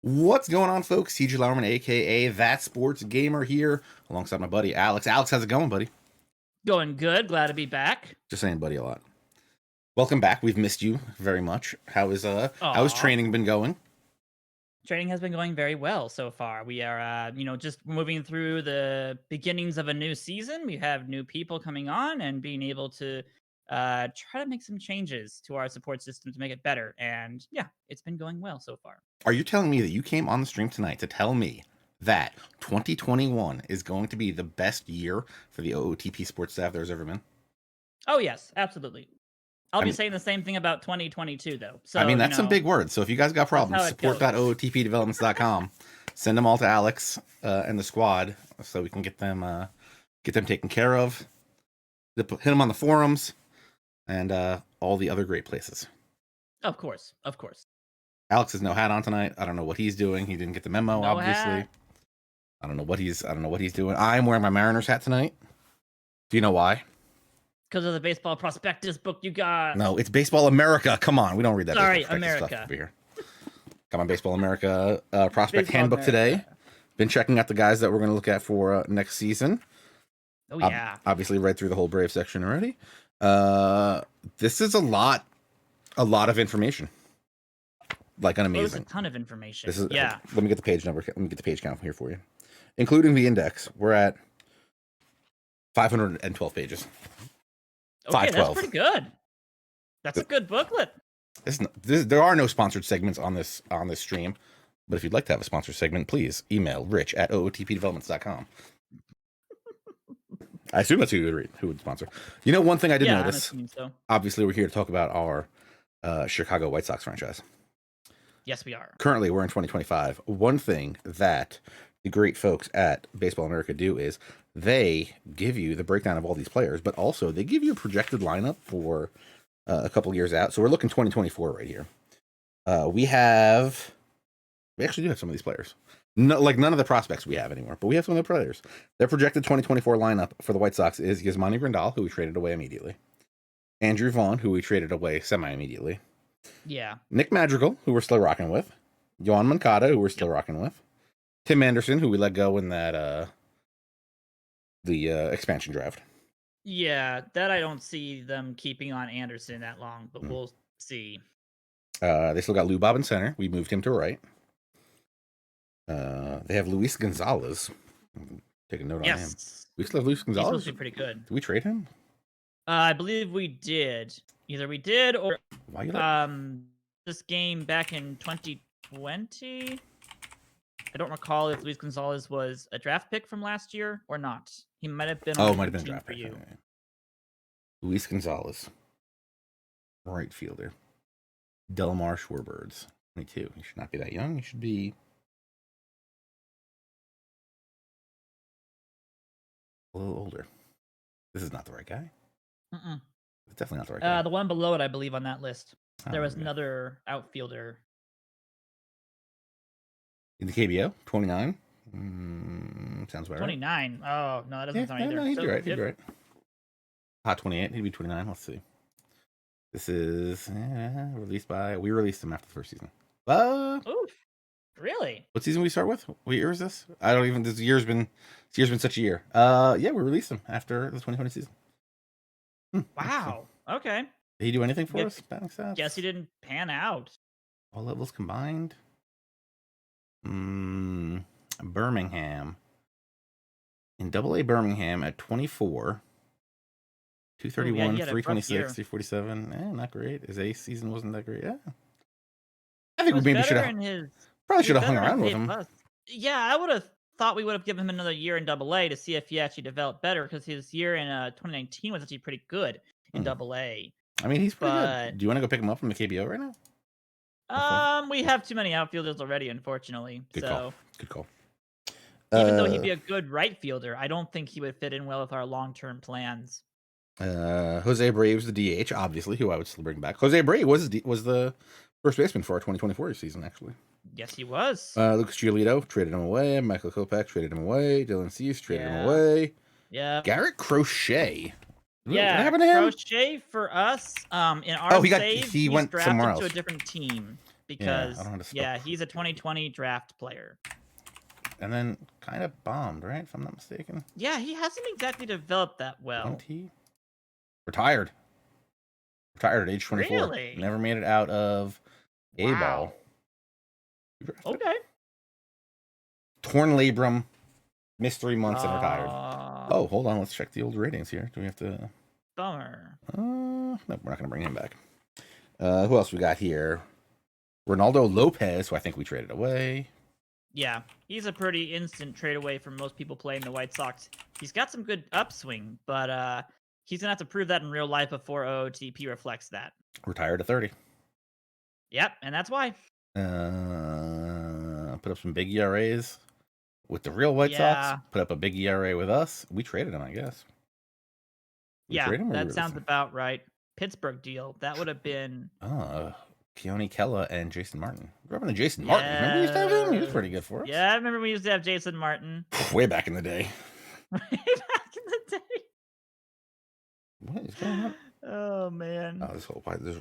What's going on, folks? CJ Lauerman, aka That Sports Gamer, here alongside my buddy Alex. Alex, how's it going, buddy? Going good. Glad to be back. Just saying, buddy, a lot. Welcome back. We've missed you very much. How's training been going? Training has been going very well so far. We are, just moving through the beginnings of a new season. We have new people coming on and being able to try to make some changes to our support system to make it better. And yeah, it's been going well so far. Are you telling me that you came on the stream tonight to tell me that 2021 is going to be the best year for the OOTP sports staff there's ever been? Oh, yes, absolutely. I'll be saying the same thing about 2022, though. So that's some big words. So if you guys got problems, support.ootpdevelopments.com. Send them all to Alex and the squad so we can get them taken care of. Hit them on the forums and all the other great places. Of course. Alex has no hat on tonight. I don't know what he's doing. He didn't get the memo, no obviously. Hat. I don't know what he's doing. I'm wearing my Mariners hat tonight. Do you know why? Because of the baseball prospectus book you got. No, it's Baseball America. Come on, we don't read that. Sorry, America. Stuff over here. Got my Baseball America prospect handbook today. Been checking out the guys that we're going to look at for next season. Oh yeah. Obviously read through the whole Brave section already. This is a lot of information. Like amazing. A ton of information. Let me get the page number. Let me get the page count here for you, including the index. We're at 512 pages. Okay, that's pretty good. That's a good booklet. There are no sponsored segments on this stream, but if you'd like to have a sponsored segment, please email rich@ootpdevelopments.com. I assume that's who would sponsor. You know, one thing I did notice. So. Obviously, we're here to talk about our Chicago White Sox franchise. Yes, we are. Currently, we're in 2025. One thing that the great folks at Baseball America do is they give you the breakdown of all these players, but also they give you a projected lineup for a couple years out. So we're looking 2024 right here. We actually do have some of these players. No, like none of the prospects we have anymore, but we have some of the players. Their projected 2024 lineup for the White Sox is Yasmani Grandal, who we traded away immediately. Andrew Vaughn, who we traded away semi-immediately. Yeah. Nick Madrigal, who we're still rocking with. Yohan Moncada, who we're still rocking with. Tim Anderson, who we let go in that the expansion draft. Yeah, that I don't see them keeping on Anderson that long, but we'll see. They still got Lou Bob in center. We moved him to right. They have Luis Gonzalez. Take a note on him. We still have Luis Gonzalez. He's supposed to be pretty good. Did we trade him? I believe we did. Either we did or this game back in 2020. I don't recall if Luis Gonzalez was a draft pick from last year or not. He might have been. Might have been a draft pick. Luis Gonzalez, right fielder. Delmar Schwarbirds, 22. You should not be that young. You should be a little older. This is not the right guy. It's definitely not the right guy. The one below it, I believe, on that list. There was another outfielder. In the KBO, 29. Sounds about 29. Right. Oh, no, that doesn't sound either. No, he'd be right. He'd be right. Hot 28. He'd be 29. Let's see. This is we released him after the first season. Oof. Really? What season we start with? What year is this? I don't even. This year's been such a year. Yeah, we released him after the 2020 season. Wow. Okay. Did he do anything for us? Guess he didn't pan out. All levels combined. Birmingham. In AA Birmingham at 24. 231, 326, 347. Not great. His ace season wasn't that great. Yeah. I think we maybe should have hung around with him. Yeah, I would have thought we would have given him another year in AA to see if he actually developed better, because his year in 2019 was actually pretty good in AA. I mean, he's pretty good. Do you want to go pick him up from the KBO right now? We have too many outfielders already, unfortunately. Good call. Even though he'd be a good right fielder, I don't think he would fit in well with our long-term plans. Jose Abreu was the DH, obviously, who I would still bring back. Jose Abreu was the first baseman for our 2024 season, actually. Yes, he was. Lucas Giolito, traded him away. Michael Kopech, traded him away. Dylan Cease, traded him away. Yeah. Garrett Crochet. What happened to him? Crochet for us, in our he went somewhere else to a different team. because don't know how to spell he's a 2020 draft player. And then kind of bombed, right? If I'm not mistaken. Yeah, he hasn't exactly developed that well. 20? Retired. Retired at age 24. Really? Never made it out of A-ball. Wow. Okay. Torn labrum. Missed 3 months and retired. Aw, Oh, hold on. Let's check the old ratings here. Do we have to... bummer. No, we're not going to bring him back. Who else we got here? Ronaldo Lopez, who I think we traded away. Yeah, he's a pretty instant trade away from most people playing the White Sox. He's got some good upswing, but he's gonna have to prove that in real life before OOTP reflects that. Retired at 30. Yep, and that's why. Put up some big ERAs with the real White Sox. Put up a big ERA with us. We traded him, I guess. Trade him, that sounds about right. Pittsburgh deal. That would have been... Keone Kela and Jason Martin. We're up to Jason Martin. Remember we used to have him? He was pretty good for us. Yeah, I remember we used to have Jason Martin. Way back in the day. Way back in the day. What is going on? Oh, man.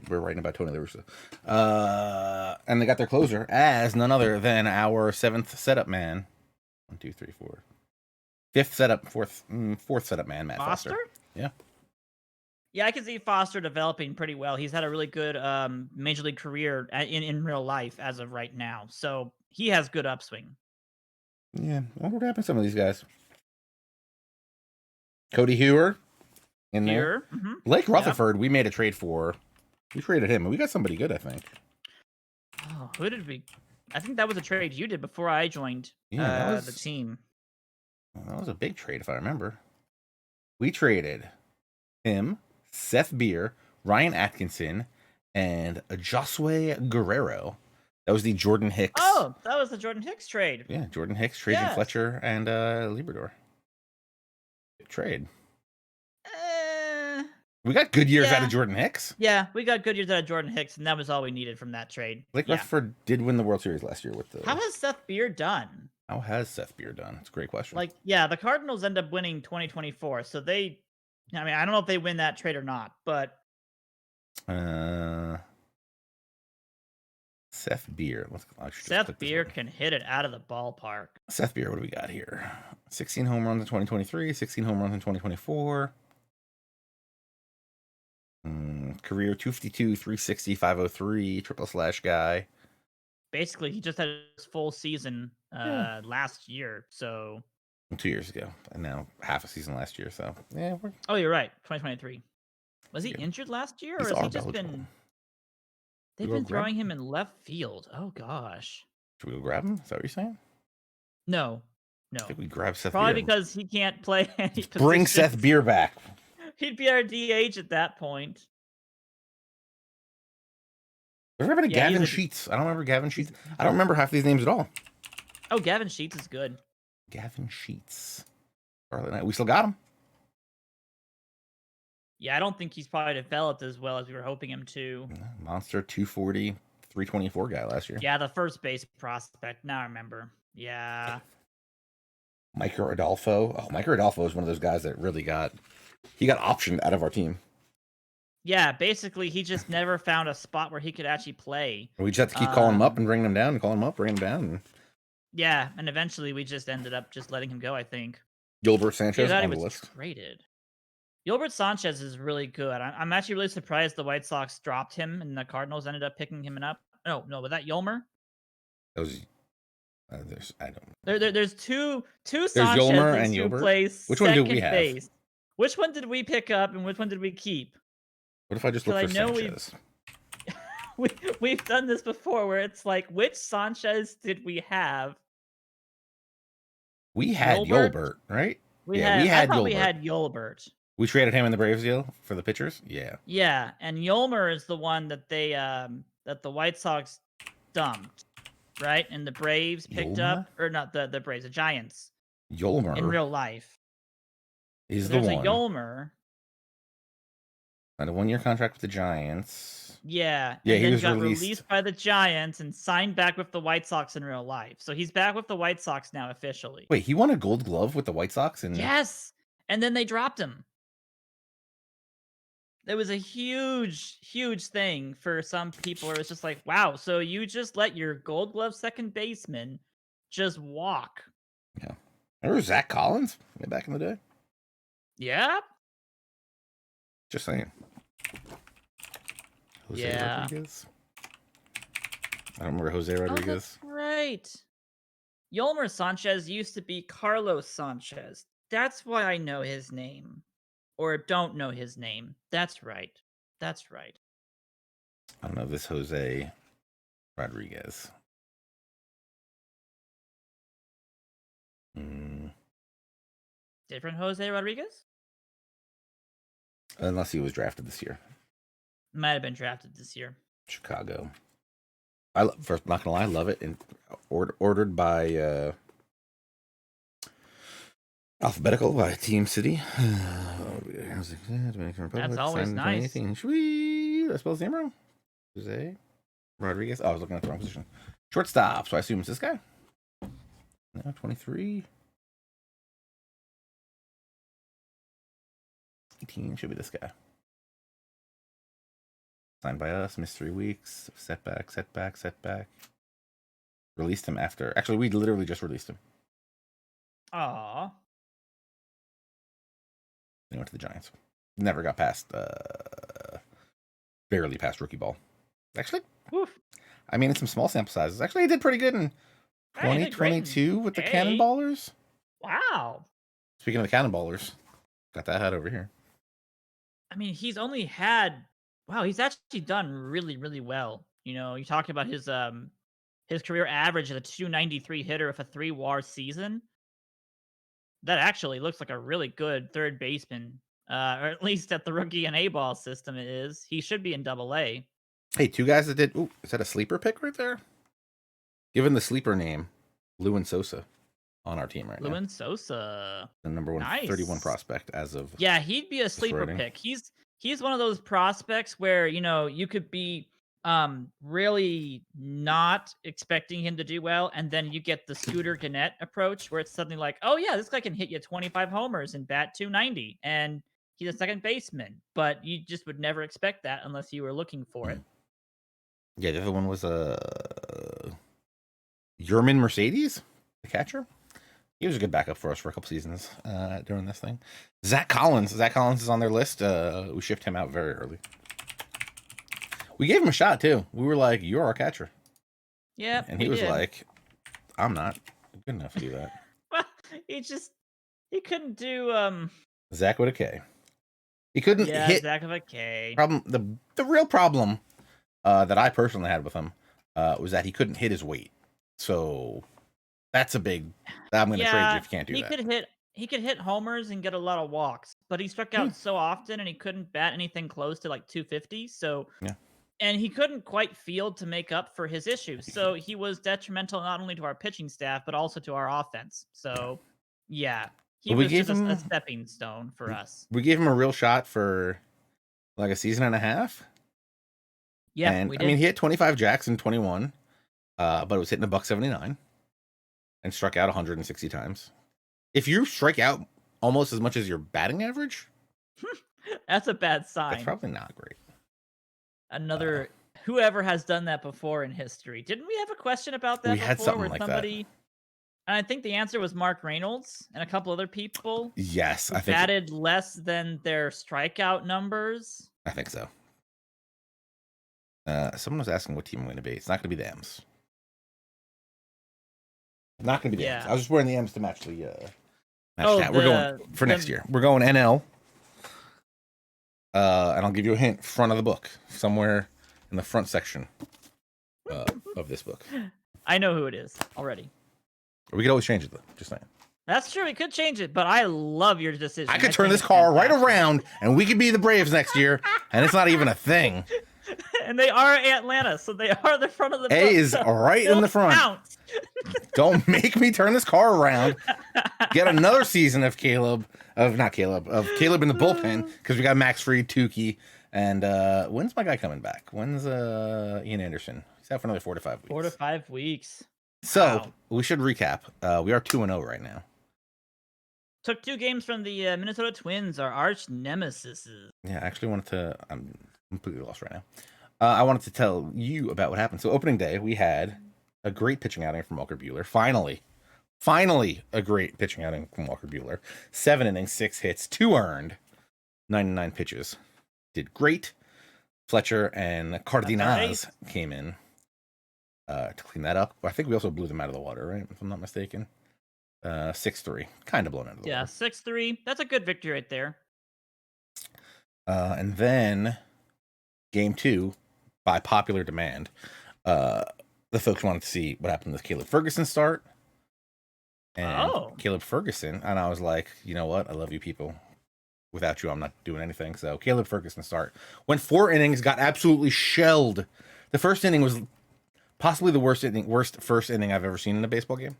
We're writing about Tony La Russa. And they got their closer as none other than our 7th setup man. 1, 2, 3, 4. 5th setup, fourth setup man, Matt Foster. Yeah. Yeah, I can see Foster developing pretty well. He's had a really good major league career in real life as of right now. So he has good upswing. Yeah. I wonder what happened to some of these guys. Cody Hewer in there. Mm-hmm. Blake Rutherford, we made a trade for. We traded him, and we got somebody good, I think. Oh, who did we? I think that was a trade you did before I joined the team. That was a big trade, if I remember. We traded him, Seth Beer, Ryan Atkinson, and Josue Guerrero. That was the Jordan Hicks. Oh, that was the Jordan Hicks trade. Yeah, Jordan Hicks trading Fletcher and Liberador. Good trade. We got good years out of Jordan Hicks. Yeah, we got good years out of Jordan Hicks, and that was all we needed from that trade. Blake Rutherford did win the World Series last year with the... How has Seth Beer done? How has Seth Beer done? It's a great question. The Cardinals end up winning 2024, so they... I mean, I don't know if they win that trade or not, but... Seth Beer. Seth Beer can hit it out of the ballpark. Seth Beer, what do we got here? 16 home runs in 2023, 16 home runs in 2024. Career 252, 360, 503, triple slash guy. Basically, he just had his full season last year, so... 2 years ago, and now half a season last year, so yeah. Oh, you're right, 2023. Was he injured last year, or has he just been... They've been throwing him in left field. Oh, gosh. Should we go grab him? Is that what you're saying? No. I think we grab Seth Probably Beer. because he can't play any positions. Bring Seth Beer back. He'd be our DH at that point. What happened to Gavin Sheets? I don't remember Gavin Sheets. I don't remember half these names at all. Oh, Gavin Sheets is good. Gavin Sheets. We still got him. Yeah, I don't think he's probably developed as well as we were hoping him to. Monster 240, 324 guy last year. Yeah, the first base prospect. Now I remember. Yeah. Mike Rodolfo. Oh, Mike Rodolfo is one of those guys that really got optioned out of our team. Yeah, basically, he just never found a spot where he could actually play. We just have to keep calling him up and bringing him down, and calling him up, bringing him down. Yeah, and eventually we just ended up just letting him go, I think. Gilbert Sanchez on the list. Traded. Gilbert Sanchez is really good. I'm actually really surprised the White Sox dropped him and the Cardinals ended up picking him up. No, was that Yolmer? That was... I don't know. There's two There's Yolmer and Gilbert. Which one do we have? Base. Which one did we pick up and which one did we keep? What if I just look for Sanchez? We've done this before where it's like, which Sanchez did we have? We had Gilbert, right? We had Gilbert. We traded him in the Braves deal for the pitchers? Yeah. Yeah, and Yolmer is the one that they that the White Sox dumped, right? And the Braves picked up, or not the Braves, the Giants. Yolmer. In real life. He's the one. There's a Yolmer. And a 1-year contract with the Giants. Yeah. Yeah, and he then was got released by the Giants and signed back with the White Sox in real life. So he's back with the White Sox now officially. Wait, he won a Gold Glove with the White Sox? Yes. And then they dropped him. It was a huge thing for some people. Where it's just like, wow, so you just let your Gold Glove second baseman just walk? Yeah. Remember Zach Collins way back in the day? Yeah, Just saying. Jose yeah. Rodriguez. I don't remember Jose Oh, Rodriguez. that's right. Yolmer Sanchez used to be Carlos Sanchez. That's why I know his name. Or don't know his name. That's right. That's right. I don't know this Jose Rodriguez. Different Jose Rodriguez? Unless he was drafted this year. Might have been drafted this year. Chicago. First, not gonna lie, love it. And ordered by alphabetical by Team City. Dominican Republic. That's always signed in nice. 2018. Sweet. I spelled his name wrong. Jose Rodriguez. Oh, I was looking at the wrong position. Shortstop. So I assume it's this guy. No, 23. 18 should be this guy. Signed by us. Missed 3 weeks. Setback. Released him after. Actually, we literally just released him. Aw. He went to the Giants. Never got past. Barely past rookie ball. Actually, Oof. I mean, it's some small sample sizes. Actually, he did pretty good in Hey, he did great in 2022 with the A. Cannonballers. Wow. Speaking of the Cannonballers, got that hat over here. I mean, he's only had he's actually done really well. You know, you talk about his career average as a 293 hitter with a 3 WAR season. That actually looks like a really good third baseman. Or at least at the rookie and A-ball system it is. He should be in double A. Hey, 2 guys that did. Ooh, is that a sleeper pick right there? Given the sleeper name, Lewin Sosa on our team right now. Lewin Sosa. The number 131 prospect as of. Yeah, he'd be a sleeper pick. He's one of those prospects where, you know, you could be really not expecting him to do well, and then you get the Scooter Gannett approach where it's suddenly like, oh yeah, this guy can hit you 25 homers and bat 290, and he's a second baseman, but you just would never expect that unless you were looking for it. Yeah, the other one was Yerman Mercedes, the catcher. He was a good backup for us for a couple seasons during this thing. Zach Collins is on their list. We shipped him out very early. We gave him a shot too. We were like, "You're our catcher." Yeah, and he was like, "I'm not good enough to do that." Well, he couldn't do Zach with a K. He couldn't hit. Zach with a K. The real problem that I personally had with him was that he couldn't hit his weight. So that's a big. I'm going to trade you if you can't do that. He could hit homers and get a lot of walks, but he struck out so often and he couldn't bat anything close to like 250. So yeah. And he couldn't quite field to make up for his issues. So he was detrimental not only to our pitching staff, but also to our offense. So, yeah, he was just a stepping stone for us. We gave him a real shot for like a season and a half. Yeah, and I mean, he hit 25 jacks in 21, but it was hitting $179 and struck out 160 times. If you strike out almost as much as your batting average, that's a bad sign. That's probably not great. Another whoever has done that before in history. Didn't we have a question about that? We had something like that. And I think the answer was Mark Reynolds and a couple other people. Yes, I think batted less than their strikeout numbers. I think so. Someone was asking what team I'm going to be. It's not going to be the M's. Not going to be the M's. I was just wearing the M's to match the match that. We're going for next year. We're going NL. And I'll give you a hint. Front of the book, somewhere in the front section of this book. I know who it is already. We could always change it though. Just saying. That's true. We could change it, but I love your decision. I could turn this car right around, and we could be the Braves next year, and it's not even a thing. And they are Atlanta, so they are the front of the book. A is right in the front. Don't make me turn this car around. Get another season of Caleb in the bullpen, because we got Max Fried, Tukey, and when's my guy coming back? When's Ian Anderson? He's out for another 4 to 5 weeks. 4 to 5 weeks. So we should recap. We are 2-0 right now. Took 2 games from the Minnesota Twins, our arch nemesis. Yeah, I actually wanted to. I'm completely lost right now. I wanted to tell you about what happened. So opening day, we had a great pitching outing from Walker Buehler. Finally, a great pitching outing from Walker Buehler. 7 innings, 6 hits, 2 earned, 99 pitches. Did great. Fletcher and Cardenas came in to clean that up. I think we also blew them out of the water, right? If I'm not mistaken. 6-3. Kind of blown out of the water. 6-3. That's a good victory right there. And then game 2, by popular demand, the folks wanted to see what happened with Caleb Ferguson start. And Caleb Ferguson, and I was like, you know what? I love you people. Without you, I'm not doing anything. So Caleb Ferguson start. Went 4 innings, got absolutely shelled. The first inning was possibly the worst first inning I've ever seen in a baseball game.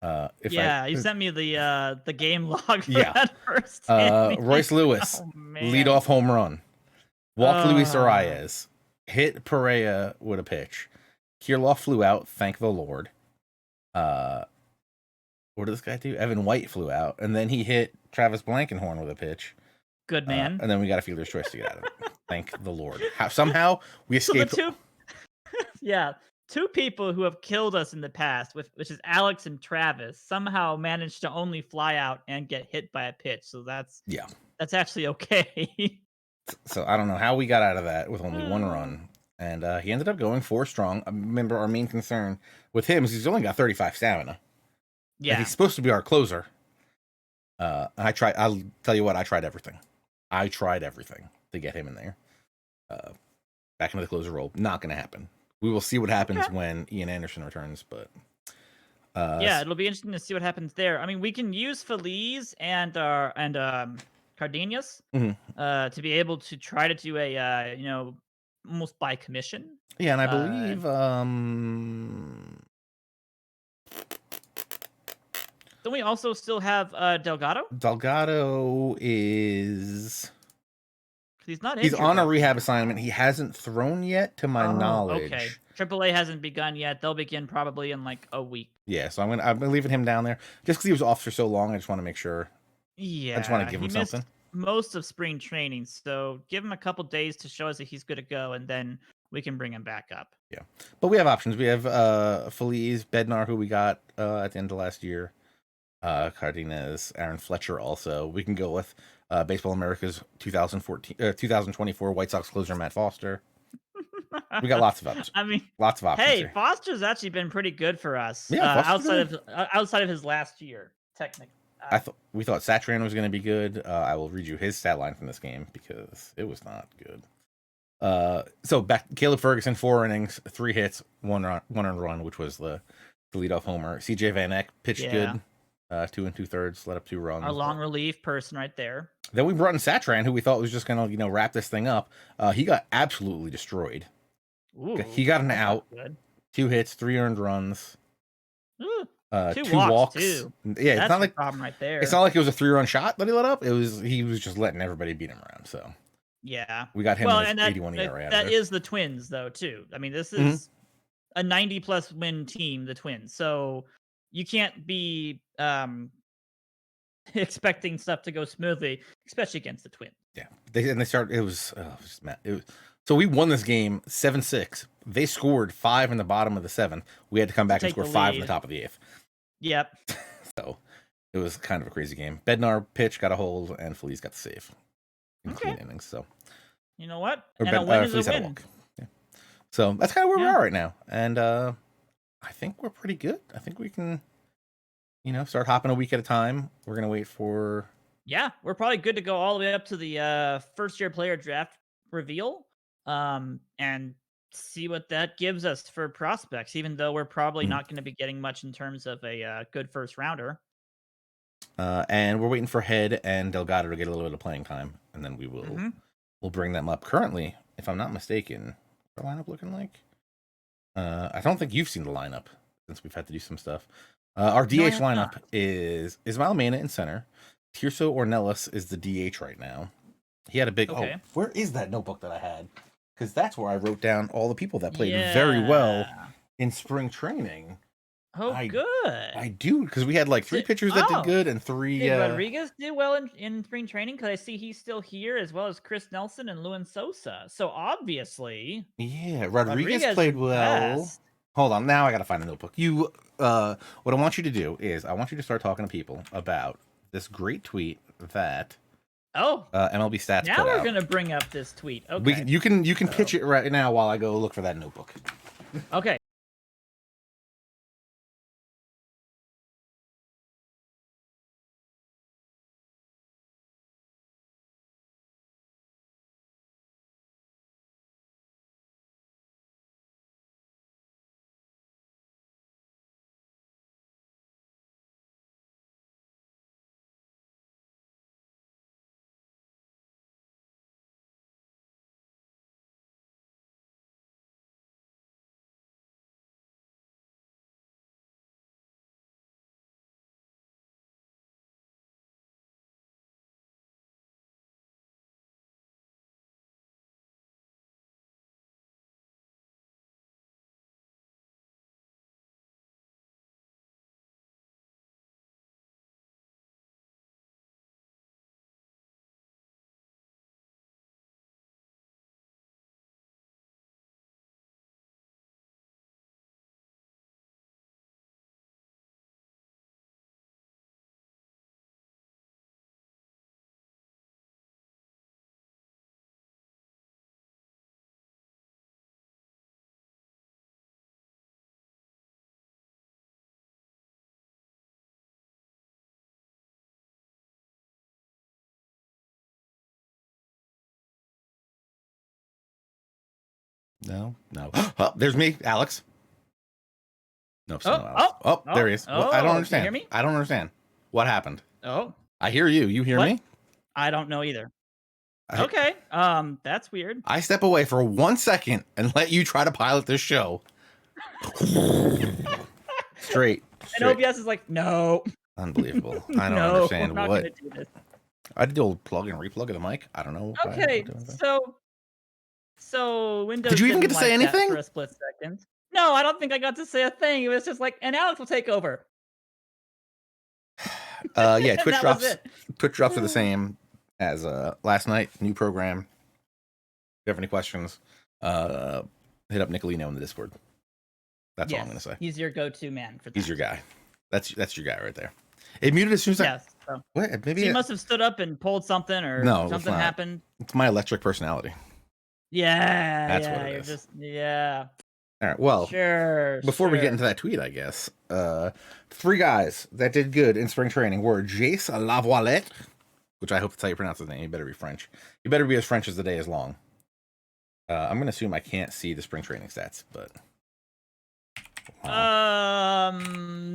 You sent me the game log for that first inning. Royce Lewis, leadoff home run. Walked Luis Arias. Hit Perea with a pitch. Kirilloff flew out, thank the Lord. What did this guy do? Evan White flew out, and then he hit Travis Blankenhorn with a pitch. Good man. And then we got a fielder's choice to get out of it. Thank the Lord. Somehow we escaped. So two people who have killed us in the past, which is Alex and Travis, somehow managed to only fly out and get hit by a pitch. So that's actually okay. So I don't know how we got out of that with only 1 run. And he ended up going 4 strong. Remember, our main concern with him is he's only got 35 stamina. Yeah. And he's supposed to be our closer. I'll tell you what, I tried everything. To get him in there. Back into the closer role. Not going to happen. We will see what happens when Ian Anderson returns, but it'll be interesting to see what happens there. I mean, we can use Feliz and Cardenas to be able to try to do a almost by commission. Yeah, and I believe don't we also still have Delgado? Delgado is he's not. He's on a rehab assignment. He hasn't thrown yet, to my knowledge. Okay. AAA hasn't begun yet. They'll begin probably in like a week. Yeah, so I'm leaving him down there just because he was off for so long. I just want to make sure. Yeah, I just want to give him something. Most of spring training, so give him a couple days to show us that he's good to go, and then we can bring him back up. Yeah, but we have options. We have Feliz, Bednar, who we got at the end of last year. Cardenas, Aaron Fletcher. Also, we can go with Baseball America's 2024 White Sox closer Matt Foster. We got lots of options. I mean, lots of options. Hey, here. Foster's actually been pretty good for us. Yeah, outside of his last year, technically. We thought Satran was going to be good. I will read you his stat line from this game because it was not good. So back Caleb Ferguson, 4 innings, 3 hits, 1 earned run, which was the leadoff homer. CJ Van Eck pitched good. 2 2/3, let up 2 runs. Our long relief person right there. Then we brought in Satran, who we thought was just going to wrap this thing up. He got absolutely destroyed. Ooh, he got an out, 2 hits, 3 earned runs. Ooh. 2 walks. Too. Yeah, that's it's not like problem right there. It's not like it was a 3-run shot that he let up. He was just letting everybody beat him around. So yeah, we got him in 81 ERA. That is the Twins though too. I mean, this is a 90+ win team, the Twins. So you can't be expecting stuff to go smoothly, especially against the Twins. Yeah, they started. It was just mad. So we won this game 7-6. They scored 5 in the bottom of the 7th. We had to come back and score 5 in the top of the 8th. Yep. So it was kind of a crazy game. Bednar pitch got a hold, and Feliz got the save in clean innings. So you know what? A win is a win. Yeah. So that's kind of where we are right now, and I think we're pretty good. I think we can, start hopping a week at a time. We're gonna wait for. Yeah, we're probably good to go all the way up to the first-year player draft reveal, and see what that gives us for prospects, even though we're probably not going to be getting much in terms of a good first rounder. And we're waiting for Head and Delgado to get a little bit of playing time, and then we'll bring them up. Currently, if I'm not mistaken, what's our lineup looking like? I don't think you've seen the lineup since we've had to do some stuff. Our DH lineup is Ismael Mena in center. Tirso Ornelas is the DH right now. He had a big. Okay. Oh, where is that notebook that I had? Because that's where I wrote down all the people that played very well in spring training. Oh, I good. do, because we had like 3 pitchers that did good and 3. Did Rodriguez do well in spring training? Because I see he's still here, as well as Chris Nelson and Luan Sosa. So obviously, Yeah, Rodriguez Rodriguez played well. impressed. Hold on, now I gotta find a notebook. What I want you to do is I want you to start talking to people about this great tweet that Oh, MLB Stats now put we're out. gonna bring up this tweet. Okay. You can pitch it right now while I go look for that notebook. Okay. No. Oh, there's me, Alex. No, still no Oh, Alex. Oh, there he is. Well, I don't can you understand. hear me? I don't understand. What happened? Oh, I hear you. You hear what? me? I don't know either. I, Okay. That's weird. I step away for 1 second and let you try to pilot this show. Straight. And OBS is like, no. Unbelievable. I don't No, understand we're not what. gonna do this. I did the old plug and replug of the mic. I don't know. Okay, so Windows Did you even get didn't to say like that anything? for a split second. No, I don't think I got to say a thing. It was just like, and Alex will take over. Yeah, And Twitch that was drops. it. Twitch drops are the same as last night. New program. If you have any questions, hit up Nicolino in the Discord. That's all I'm gonna say. He's your go-to man for that. He's your guy. That's your guy right there. It muted as soon as Yes. So. What? Maybe he must have stood up and pulled something, or No, something happened. It's my electric personality. Yeah, That's yeah, what it you're is. just All right. Well, before we get into that tweet, I guess 3 guys that did good in spring training were Jace Lavalette, which I hope that's how you pronounce his name. He better be French. He better be as French as the day is long. I'm gonna assume I can't see the spring training stats, but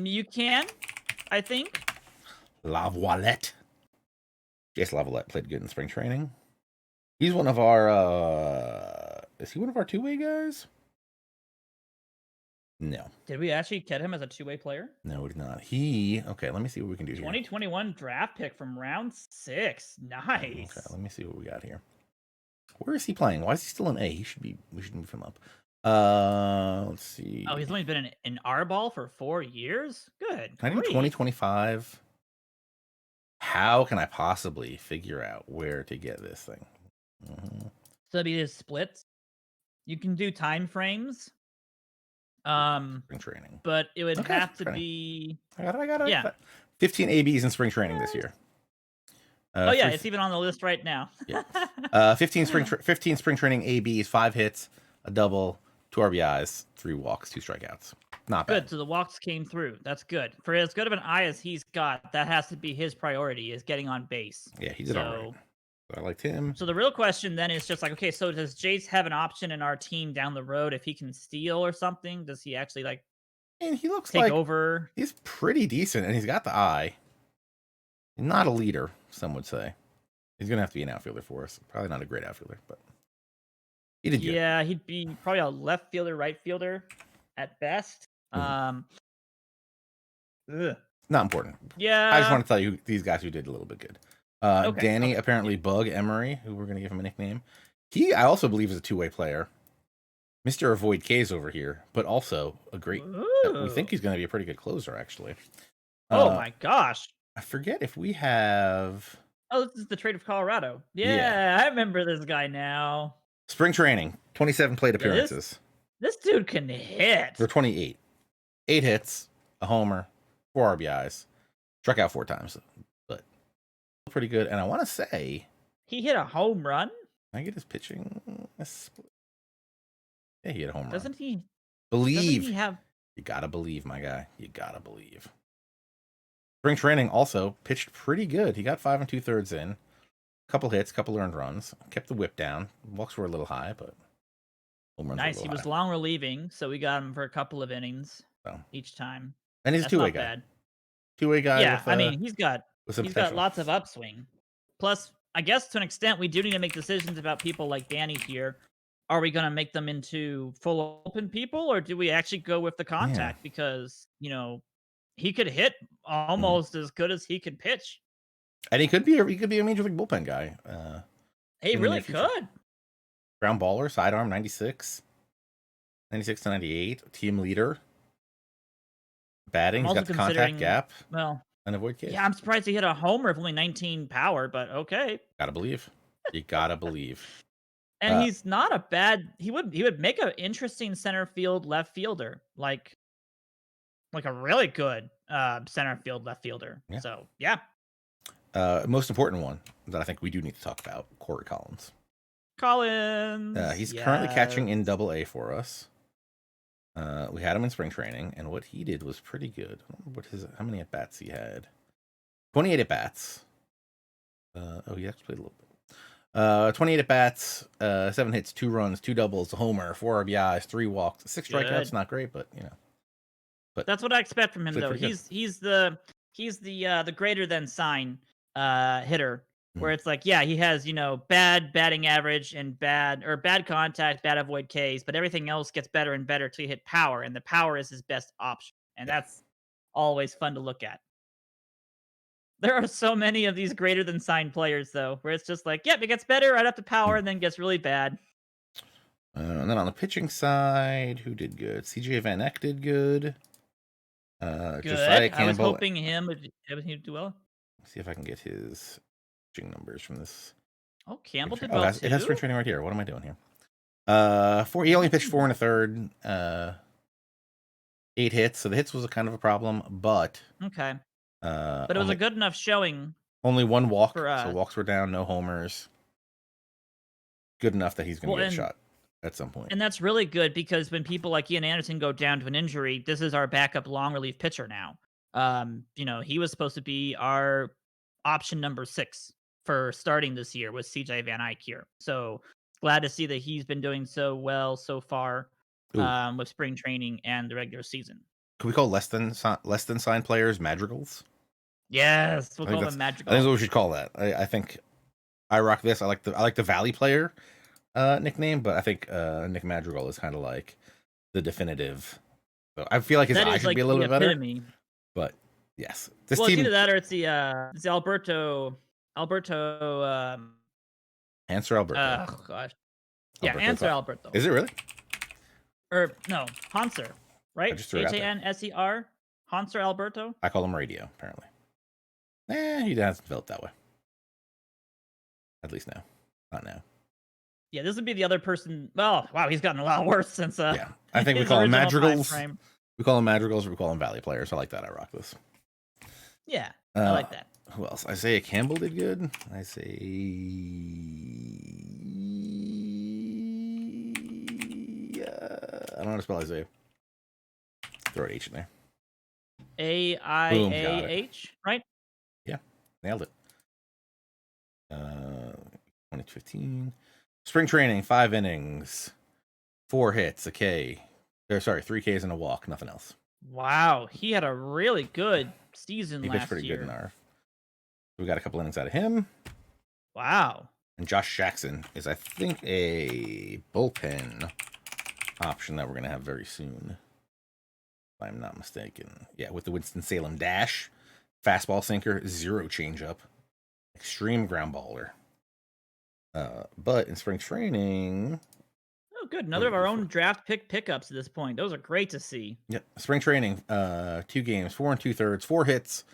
you can, I think. Lavalette. Jace Lavalette played good in spring training. He's one of our. Is he one of our 2-way guys? No. Did we actually get him as a 2-way player? No, he's not. Okay, let me see what we can do 2021 draft pick from round 6. Nice. Okay, let me see what we got here. Where is he playing? Why is he still in A? We should move him up. Let's see. Oh, he's only been in R ball for 4 years? Good. Can I do 2025? How can I possibly figure out where to get this thing? So it'll be his splits. You can do time frames. Spring training. But it would have to be. I got it. Yeah. 15 ABs in spring training this year. It's even on the list right now. Yeah. 15 spring training ABs, 5 hits, a double, 2 RBIs, 3 walks, 2 strikeouts. Not bad. Good. So the walks came through. That's good. For as good of an eye as he's got, that has to be his priority, is getting on base. Yeah, he did all right. I liked him. So the real question then is just like, okay, so does Jace have an option in our team down the road if he can steal or something? Does he actually And he looks take over? He's pretty decent, and he's got the eye. Not a leader, some would say. He's gonna have to be an outfielder for us. Probably not a great outfielder, but he did good. Yeah, he'd be probably a left fielder, right fielder at best. Not important. Yeah. I just want to tell you these guys who did a little bit good. Danny, apparently Bug Emery, who we're gonna give him a nickname. I also believe is a 2-way player. Mr. Avoid K's over here, but also a great. We think Ooh. he's going to be a pretty good closer, actually. Oh my gosh. I forget if we have. Oh, this is the trade of Colorado. Yeah, Yeah, I remember this guy now. spring training, 27 plate Yeah, appearances. this dude can Or hit. 28, 8 hits, a homer, 4 RBIs, struck out 4 times, but pretty good. And I want to say, He hit a home run? can I get his pitching? Yeah, he hit a home run. Doesn't he Believe. have You gotta believe, my guy. You gotta believe. Spring training also pitched pretty good. He got 5 2/3 in. Couple hits, couple earned runs. Kept the whip down. Walks were a little high, but home runs were a nice? little He was high. long relieving, so we got him for a couple of innings So. each time. And he's a That's two-way not guy. bad. Two-way guy Yeah, with I mean, he's got some potential. lots of upswing. Plus, I guess to an extent, we do need to make decisions about people like Danny here. Are we going to make them into full open people, or do we actually go with the contact? Because he could hit almost as good as he could pitch. And he could be a major league bullpen guy. He really could. Ground baller, sidearm, 96 to 98, team leader. Batting, he's got the contact gap. Well, and avoid Ks. Yeah, I'm surprised he hit a homer of only 19 power, but okay. Gotta believe. You gotta believe. And he's not a bad. He would make an interesting center field left fielder, like a really good center field left fielder. Yeah. So yeah. Most important one that I think we do need to talk about: Cory Collins. He's currently catching in Double-A for us. We had him in spring training, and what he did was pretty good. How many at bats he had? 28 at bats. He actually played a little bit. 28 at bats, 7 hits, 2 runs, 2 doubles, a homer, 4 RBIs, 3 walks, 6 strikeouts. Not great, but But that's what I expect from him, though. He's the greater than sign hitter. Where it's like, yeah, he has, bad batting average and bad contact, bad avoid Ks, but everything else gets better and better till you hit power, and the power is his best option. And that's always fun to look at. There are so many of these greater than sign players, though, where it's just like, yep, it gets better right up to power and then gets really bad. And then on the pitching side, who did good? CJ Van Eck did good. Good. Josiah Campbell. I was hoping he'd do well. Let's see if I can get his numbers from this. Oh, Campbell did well too. It has spring training right here. What am I doing here? He only pitched 4 1/3, 8 hits. So the hits was a kind of a problem, but okay. But it was a good enough showing. Only 1 walk, so walks were down, no homers. Good enough that he's going to get a shot at some point. And that's really good because when people like Ian Anderson go down to an injury, this is our backup long relief pitcher now. He was supposed to be our option number 6 for starting this year with CJ Van Eyck here. So glad to see that he's been doing so well so far with spring training and the regular season. Can we call less than signed players madrigals? Yes, we'll call them madrigals. I think that's what we should call that. I think I rock this. I like the Valley player nickname, but I think Nick Madrigal is kind of like the definitive. So I feel like his eye should be a little bit better. But yes, this team. It's either that or it's the Alberto. Answer Alberto. Oh gosh. Yeah, Answer Alberto. Is it really? Or no, Hanser, right? Hanser. Hanser Alberto. I call him Radio, apparently. He hasn't felt that way. At least now. Not now. Yeah, this would be the other person. Well, wow, he's gotten a lot worse since. Yeah, I think we call him madrigals. We call him madrigals, or we call him Valley players. I like that. I rock this. Yeah, I like that. Who else? Isaiah Campbell did good. I don't know how to spell Isaiah. Throw an H in there. AIAH, right? Yeah, nailed it. 2015. Spring training, 5 innings, 4 hits, a K. 3 Ks and a walk, nothing else. Wow, he had a really good season last year. He pitched pretty good in our. We got a couple innings out of him. Wow. And Josh Jackson is, I think, a bullpen option that we're going to have very soon. If I'm not mistaken. Yeah, with the Winston-Salem dash. Fastball sinker, 0 changeup. Extreme ground baller. But in spring training... Oh, good. What Another are of we our good own for? draft pick pickups at this point. Those are great to see. Yep. Spring training, 2 games, 4 2/3, 4 hits,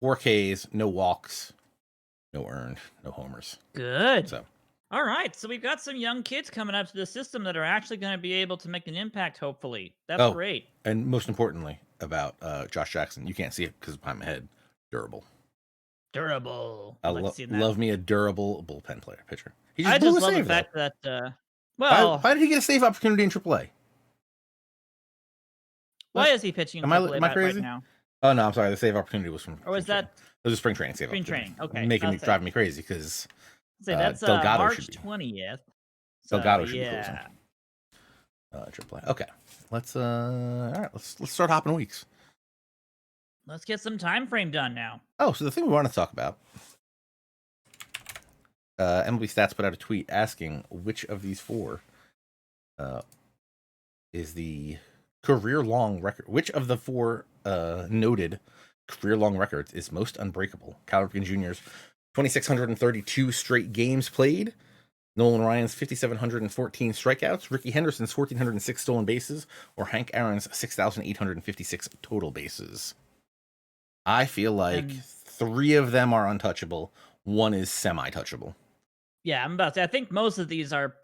4 Ks, no walks, no earned, no homers. Good. So, All right. So we've got some young kids coming up to the system that are actually going to be able to make an impact, hopefully. That's oh, great. and most importantly about Josh Jackson, you can't see it because behind my head, durable. Durable. I I'd like to see that. love me a durable bullpen pitcher. He just I blew just a love the save though. fact that, Why? well, Why did he get a save opportunity in AAA? why What? is he pitching in Am I AAA right crazy? now? Oh no, I'm sorry. The save opportunity was from Or was spring training. that It was a spring training save spring opportunity, training? Okay. I'll say. driving me crazy because Say that's Delgado should March be 20th. So Delgado should be closing. yeah. AAA. Okay, let's all right. Let's start hopping weeks. Let's get some time frame done now. Oh, so the thing we want to talk about. MLB Stats put out a tweet asking which of these 4 is the career-long record. Which of the 4 noted career-long records is most unbreakable? Cal Ripken Jr.'s 2,632 straight games played, Nolan Ryan's 5,714 strikeouts, Ricky Henderson's 1,406 stolen bases, or Hank Aaron's 6,856 total bases. I feel like 3 of them are untouchable. 1 is semi-touchable. Yeah, I'm about to say, I think most of these are,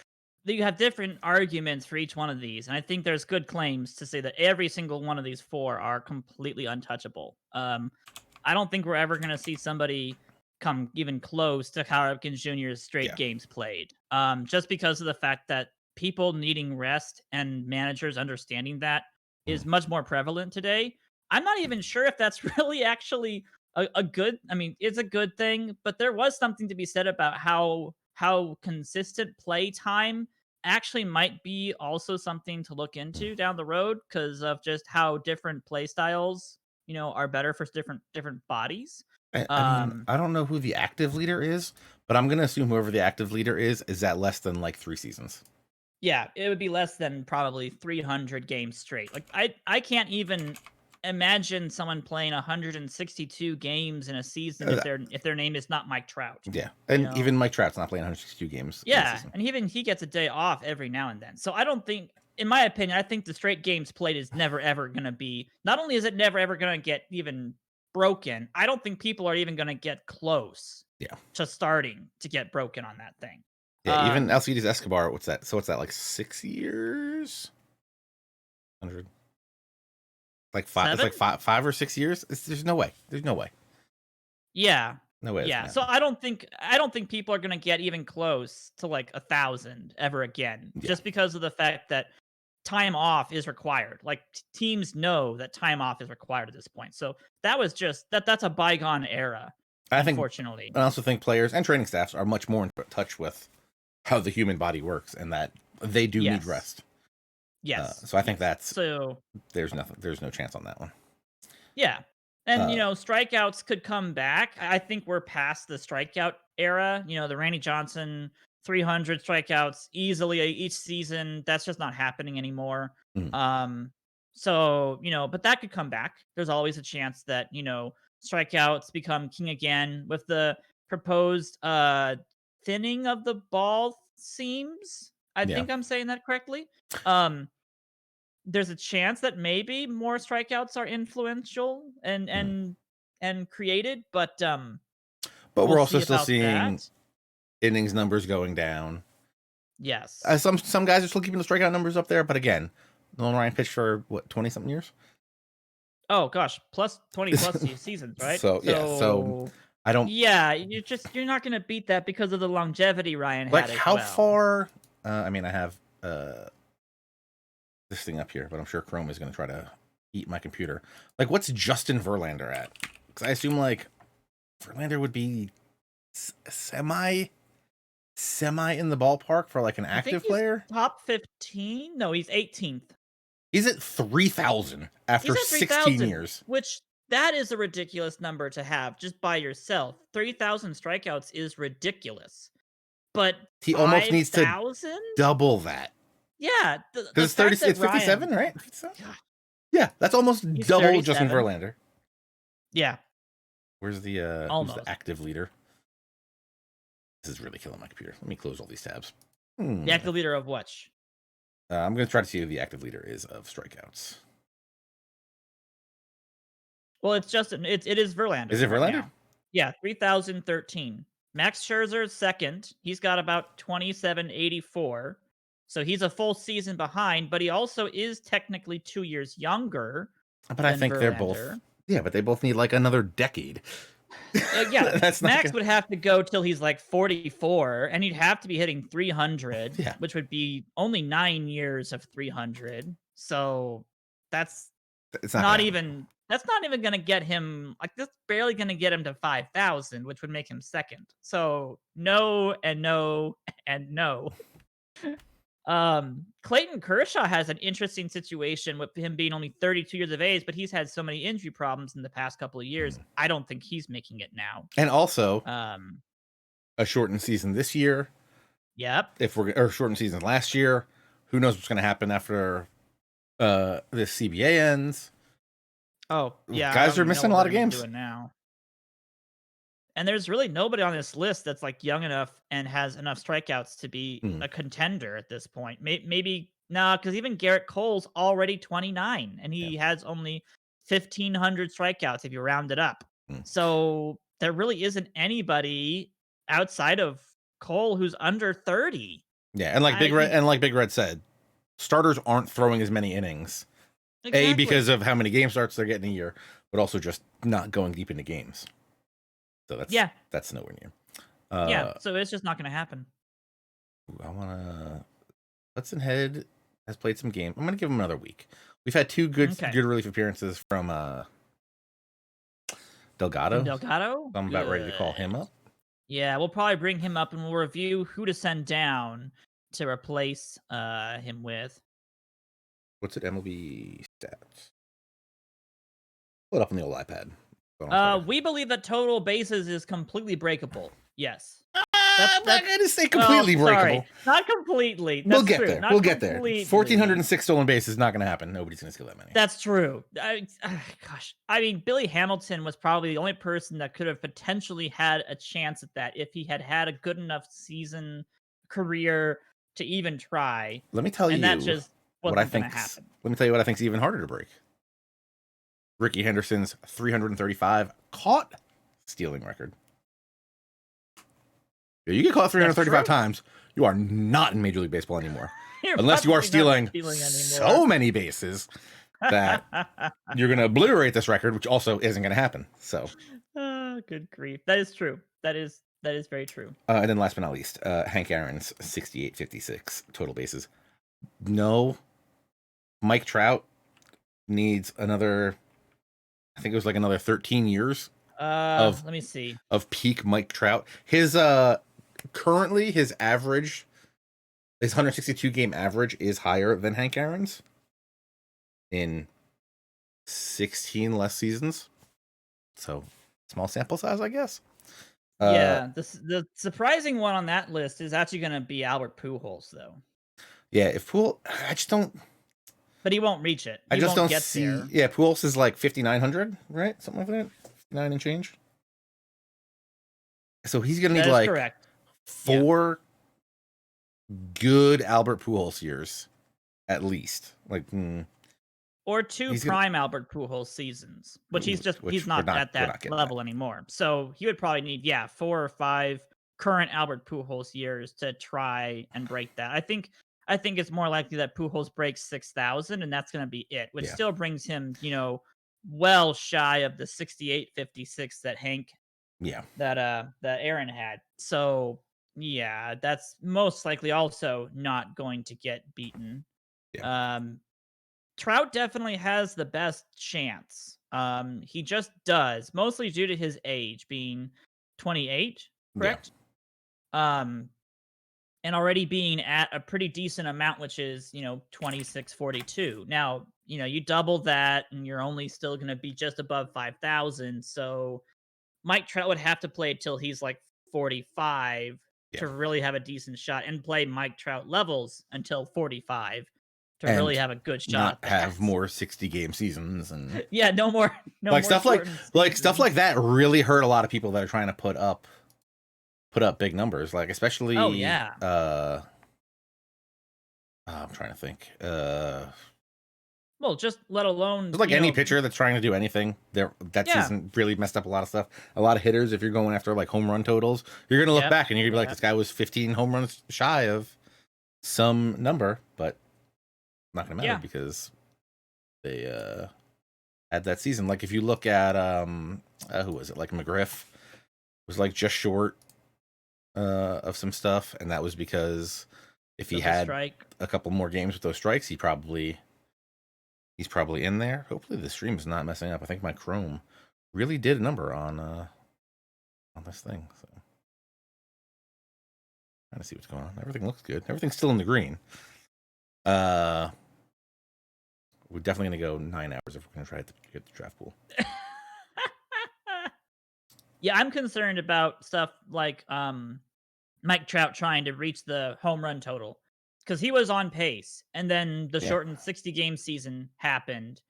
you have different arguments for each one of these. And I think there's good claims to say that every single one of these 4 are completely untouchable. I don't think we're ever going to see somebody come even close to Cal Ripken Jr.'s straight games played. Just because of the fact that people needing rest and managers understanding that is much more prevalent today. I'm not even sure if that's really actually a good, I mean, it's a good thing, but there was something to be said about how consistent play time actually might be also something to look into down the road because of just how different play styles, are better for different bodies. I mean, I don't know who the active leader is, but I'm gonna assume whoever the active leader is at less than like 3 seasons. Yeah, it would be less than probably 300 games straight. Like I can't even imagine someone playing 162 games in a season if their name is not Mike Trout. Yeah, and even Mike Trout's not playing 162 games. Yeah, and even he gets a day off every now and then. So I don't think, in my opinion, I think the straight games played is never ever going to be. Not only is it never ever going to get even broken, I don't think people are even going to get close. Yeah. To starting to get broken on that thing. Yeah, even Alcides Escobar. What's that? So what's that? Like 6 years? 100. Like 5. 7? It's like 5 or 6 years. There's no way. There's no way. Yeah. No way. Yeah. So I don't think people are gonna get even close to like 1,000 ever again, just because of the fact that time off is required. Like teams know that time off is required at this point. So that was just that's a bygone era. Unfortunately, I also think players and training staffs are much more in touch with how the human body works and that they do need rest. Yes. So I think that's so. There's no chance on that one. Yeah. And, strikeouts could come back. I think we're past the strikeout era. The Randy Johnson 300 strikeouts easily each season. That's just not happening anymore. So, but that could come back. There's always a chance that, strikeouts become king again with the proposed thinning of the ball seams. I think I'm saying that correctly. There's a chance that maybe more strikeouts are influential and created, but we're also still seeing innings numbers going down. Yes. Some guys are still keeping the strikeout numbers up there, but again, Nolan Ryan pitched for what 20 something years. Oh gosh, plus 20 plus seasons, right? So I don't. Yeah, you're not gonna beat that because of the longevity Ryan like had. How far? I mean, I have this thing up here, but I'm sure Chrome is going to try to eat my computer. Like, what's Justin Verlander at? Because I assume like Verlander would be semi in the ballpark for like an active player. Top 15? No, he's 18th. He's at 3,000 after 16 years. Which that is a ridiculous number to have just by yourself. 3,000 strikeouts is ridiculous. But he almost needs to double that. Yeah, because it's 57, right? Yeah, that's almost double 37. Justin Verlander. Yeah. Where's the active leader? This is really killing my computer. Let me close all these tabs. The active leader of what? I'm going to try to see who the active leader is of strikeouts. Well, it is Verlander. Is it right Verlander? now. Yeah, 3,013. Max Scherzer is second. He's got about 2,784. So he's a full season behind, but he also is technically 2 years younger. But I think they're both. Yeah, but they both need like another decade. Yeah, that's Max would have to go till he's like 44, and he'd have to be hitting 300, which would be only 9 years of 300. So that's not even going to get him, like, that's barely going to get him to 5,000, which would make him second. So no and no and no. Clayton Kershaw has an interesting situation with him being only 32 years of age, but he's had so many injury problems in the past couple of years. I don't think he's making it now. And also, a shortened season this year. Yep. Or shortened season last year. Who knows what's going to happen after this CBA ends? Oh, yeah. Guys are missing a lot of games now. And there's really nobody on this list that's like young enough and has enough strikeouts to be a contender at this point. Maybe because even Garrett Cole's already 29 and he has only 1,500 strikeouts if you round it up. So there really isn't anybody outside of Cole who's under 30. Yeah, and like Big Red said, starters aren't throwing as many innings. Exactly. Because of how many game starts they're getting a year, but also just not going deep into games. So that's nowhere near. So it's just not going to happen. Hudson Head has played some games. I'm going to give him another week. We've had two good relief appearances from Delgado. Delgado? I'm about ready to call him up. Yeah, we'll probably bring him up and we'll review who to send down to replace him with. What's it? MLB stats. Pull it up on the old iPad. We believe that total bases is completely breakable. Yes. I'm not going to say completely breakable. Sorry. Not completely. We'll get there. We'll get there. 1,406 stolen bases is not going to happen. Nobody's going to steal that many. That's true. Gosh. I mean, Billy Hamilton was probably the only person that could have potentially had a chance at that if he had had a good enough season career to even try. Let me tell you that just what I think. Let me tell you what I think is even harder to break. Ricky Henderson's 335 caught stealing record. You get caught 335 times, you are not in Major League Baseball anymore. Unless you are stealing so many bases that you're going to obliterate this record, which also isn't going to happen. So, good grief. That is true. That is very true. And then last but not least, Hank Aaron's 68-56 total bases. No, Mike Trout needs another, I think it was like another 13 years let me see, of peak Mike Trout. His currently his 162 game average is higher than Hank Aaron's in 16 less seasons. So small sample size, I guess. Yeah, the surprising one on that list is actually going to be Albert Pujols, though. Yeah, if I just don't. But he won't reach it. I just don't see. There. Yeah, Pujols is like 5,900, right? Something like that. 9 and change. So he's gonna need like correct. 4 good Albert Pujols years, at least. Like, or 2 prime Albert Pujols seasons, which he's not at that level anymore. So he would probably need 4 or 5 current Albert Pujols years to try and break that. I think it's more likely that Pujols breaks 6,000, and that's going to be it, which still brings him, well shy of the 68-56 that that Aaron had. So yeah, that's most likely also not going to get beaten. Yeah. Trout definitely has the best chance. He just does, mostly due to his age being 28, correct? Yeah. And already being at a pretty decent amount, which is, 2642. Now, you double that and you're only still going to be just above 5,000. So Mike Trout would have to play till he's like 45 to really have a decent shot, and play Mike Trout levels until 45 to really have a good shot. Not have more 60 game seasons and no more stuff stuff like that really hurt a lot of people that are trying to put up big numbers, like especially I'm trying to think. Well, just let alone, Just like you any know, pitcher that's trying to do anything, that yeah, season really messed up a lot of stuff. A lot of hitters, if you're going after like home run totals, you're gonna look yep, back and you're gonna be like, yep, this guy was 15 home runs shy of some number, but not gonna matter yeah. because they had that season. Like if you look at who was it? Like McGriff was like just short of some stuff, and that was because if he Of the had strike. a couple more games with those strikes, he's probably in there. Hopefully the stream is not messing up. I think my Chrome really did a number on this thing. So trying to see what's going on. Everything looks good. Everything's still in the green. We're definitely gonna go 9 hours if we're gonna try to get the draft pool. Yeah, I'm concerned about stuff like Mike Trout trying to reach the home run total because he was on pace, and then the Yeah, shortened 60-game season happened,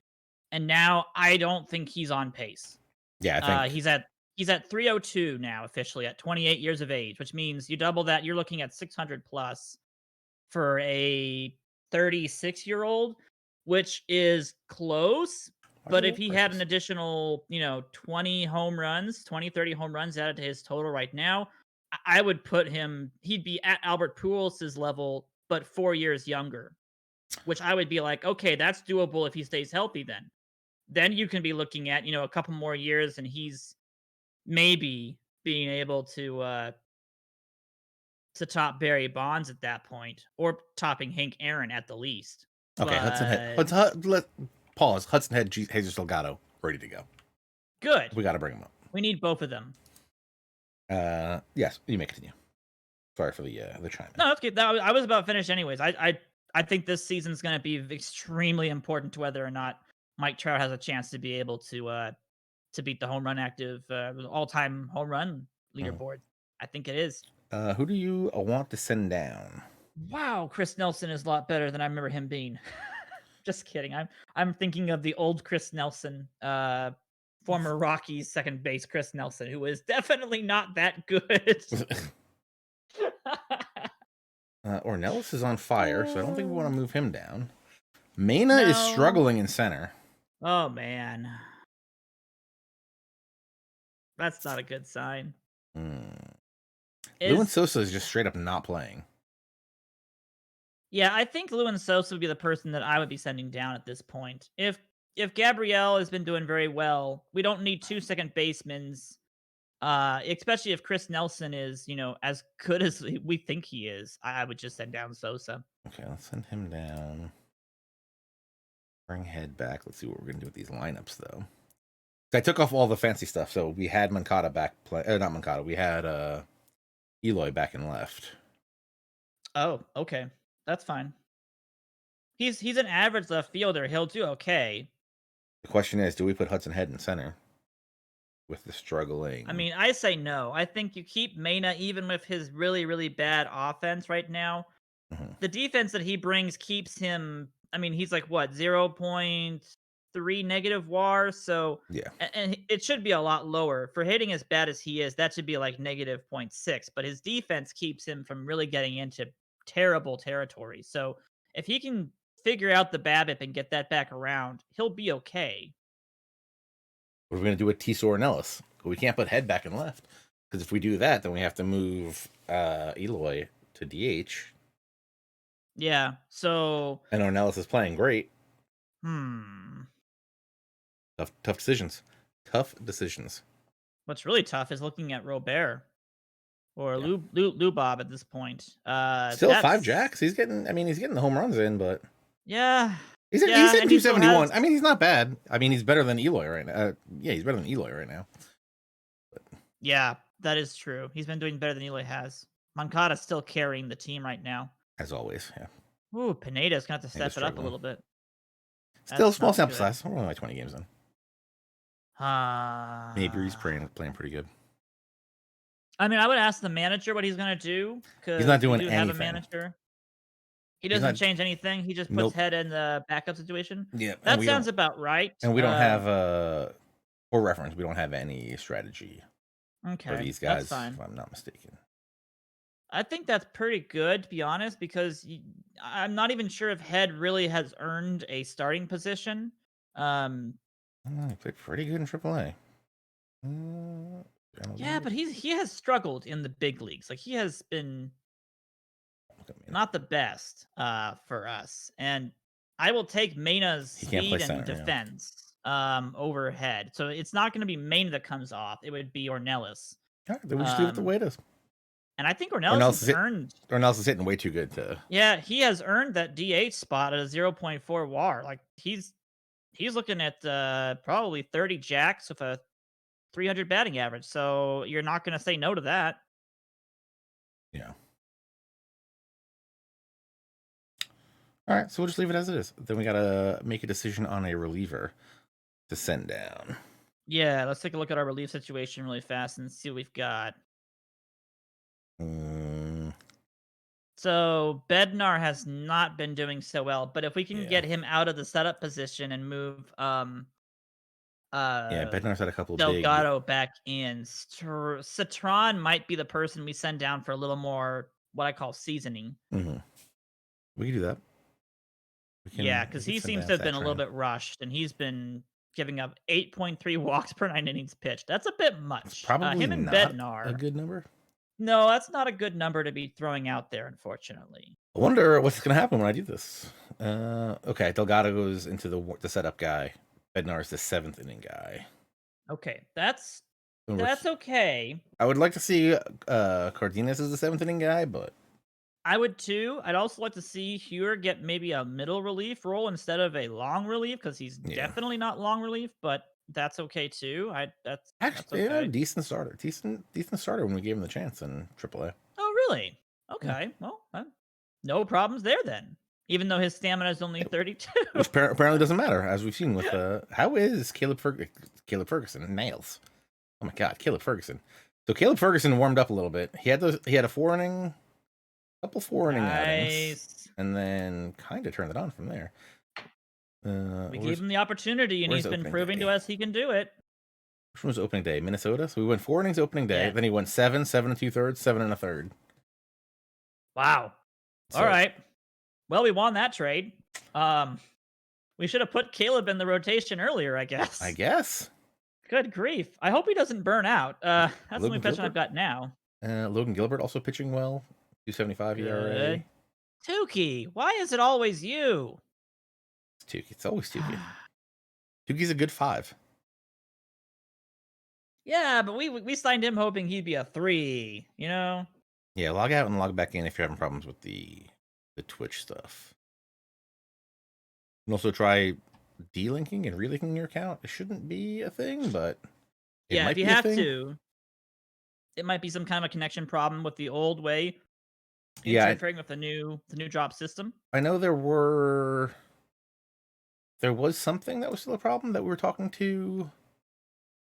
and now I don't think he's on pace. yeah. I Uh, think he's at he's at 302 now officially at 28 years of age, which means you double that, you're looking at 600 plus for a 36-year-old, which is close. why are But the if old he had an prices? additional, 20 home runs, 20, 30 home runs added to his total right now, I would put him, he'd be at Albert Pujols' level, but 4 years younger, which I would be like, okay, that's doable if he stays healthy then. Then you can be looking at, a couple more years and he's maybe being able to top Barry Bonds at that point, or topping Hank Aaron at the least. Okay, Hudson Head. But Let pause. Hudson Head. Jesus Delgado, ready to go. good. We got to bring him up. We need both of them. Yes, you may continue. Sorry for the chime in. No, that's good. I was about finished anyways. I think this season's going to be extremely important to whether or not Mike Trout has a chance to be able to beat the home run active all-time home run Mhm. leaderboard. I think it is. Who do you want to send down? Wow, Chris Nelson is a lot better than I remember him being. Just kidding. I'm thinking of the old Chris Nelson, former Rockies second base Chris Nelson, who is definitely not that good. Ornelas is on fire, so I don't think we want to move him down. Mena is No. struggling in center. Oh man. That's not a good sign. Lewin Is Sosa is just straight up not playing. Yeah, I think Lewin Sosa would be the person that I would be sending down at this point. If Gabrielle has been doing very well, we don't need two second basemen. Especially if Chris Nelson is, as good as we think he is, I would just send down Sosa. Okay, let's send him down. Bring Head back. Let's see what we're gonna do with these lineups, though. I took off all the fancy stuff, so we had Moncada back. Not Moncada. We had Eloy back and left. Oh, okay. That's fine. He's an average left fielder. He'll do okay. The question is, do we put Hudson Head in center with the struggling? I mean, I say no. I think you keep Mena even with his really, really bad offense right now. Mhm. The defense that he brings keeps him. I mean, he's like what 0.3 negative WAR, so Yeah. and it should be a lot lower for hitting as bad as he is. That should be like negative 0.6. But his defense keeps him from really getting into terrible territory. So if he can figure out the BABIP and get that back around, he'll be okay. What are we gonna do with Tisor and Ellis? We can't put Head back and left because if we do that, then we have to move Eloy to DH. Yeah. So And Ornelas is playing great. hmm. Tough decisions. Tough decisions. What's really tough is looking at Robert or Yeah. Lubob at this point. Still 5 That's jacks. He's getting. I mean, he's getting the home runs in, but yeah, he's yeah, hitting and he still has 271. I mean, he's not bad. I mean, he's better than Eloy right now. Yeah, he's better than Eloy right now. yeah, that is true. He's been doing better than Eloy has. Moncada's still carrying the team right now. As always, yeah. Ooh, Pineda's gonna have to He's step it up a struggling. little bit. Still That's small not sample good. size. We're only like 20 games in. Maybe he's Uh, playing pretty good. I mean, I would ask the manager what he's gonna do He's not because we doing do have a anything. manager. He He's doesn't not. change anything. He just puts Nope. Head in the backup situation. Yeah, and That we sounds don't. about right. And we don't have for reference. We don't have any strategy for Okay, these that's guys, fine. if I'm not mistaken. I think that's pretty good, to be honest, because I'm not even sure if Head really has earned a starting position. Um, He played pretty good in AAA. Uh, yeah, but he has struggled in the big leagues. Like he has been not the best for us. And I will take Mayna's He can't play speed and center. Yeah. defense over Head. So it's not going to be Mayna that comes off. It would be Ornelas. All right, then we just leave it the way it is. And I think Ornelas has earned. Ornelas is hitting way too good to. Yeah, he has earned that DH spot at a 0.4 WAR. Like he's looking at probably 30 jacks with a 300 batting average. So you're not going to say no to that. Yeah. All right, so we'll just leave it as it is. Then we gotta make a decision on a reliever to send down. Yeah, let's take a look at our relief situation really fast and see what we've got. So Bednar has not been doing so well, but if we can get him out of the setup position and move Bednar's had a couple Delgado back in, Citron might be the person we send down for a little more what I call seasoning. Mm-hmm. We can do that. Yeah, because he seems to have been a little bit rushed, and he's been giving up 8.3 walks per 9 innings pitched. That's a bit much. It's probably him and not Bednar. a good number. No, that's not a good number to be throwing out there, unfortunately. I wonder what's going to happen when I do this. Okay, Delgado goes into the setup guy. Bednar's the 7th inning guy. Okay, that's okay. I would like to see Cardenas as the 7th inning guy, but I would too. I'd also like to see Hewer get maybe a middle relief role instead of a long relief because he's definitely not long relief, but that's okay too. That's okay. Decent starter. Decent starter when we gave him the chance in AAA. Oh, really? Okay. Yeah. Well, no problems there then. Even though his stamina is only 32, which apparently doesn't matter, as we've seen with how is Caleb Ferguson nails. Oh my God, Caleb Ferguson. So Caleb Ferguson warmed up a little bit. He had a couple 4-inning outings, and then kind of turned it on from there. We gave him the opportunity, and he's been proving to us he can do it. Which one was opening day? Minnesota. So we went 4 innings opening day. Yeah. Then he went 7 2/3, 7 1/3. Wow. So, all right. Well, we won that trade. We should have put Caleb in the rotation earlier, I guess. Good grief. I hope he doesn't burn out. That's the only pitcher I've got now. Logan Gilbert also pitching well. 2.75 ERA. Tukey, why is it always you? It's Tukey. It's always Tukey. Tukey's a good 5. Yeah, but we signed him hoping he'd be a 3, you know? Yeah, log out and log back in if you're having problems with the Twitch stuff. You can also try delinking and relinking your account. It shouldn't be a thing, but if you have to, it might be some kind of a connection problem with the old way. Interfering with the new drop system. I know there was something that was still a problem that we were talking to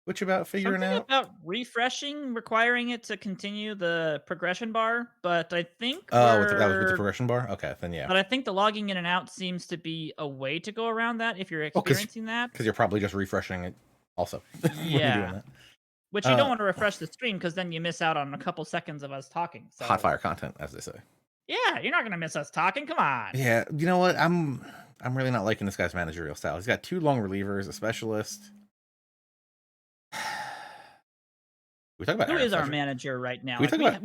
Twitch about figuring something out. About refreshing, requiring it to continue the progression bar, but I think that was with the progression bar. Okay, then yeah. But I think the logging in and out seems to be a way to go around that if you're experiencing that. Because you're probably just refreshing it also. Yeah. Which you don't want to refresh the stream because then you miss out on a couple seconds of us talking. So. Hot fire content, as they say. Yeah, you're not going to miss us talking. Come on. Yeah, you know what? I'm really not liking this guy's managerial style. He's got 2 long relievers, a specialist. We talk about who is our manager right now? We talk about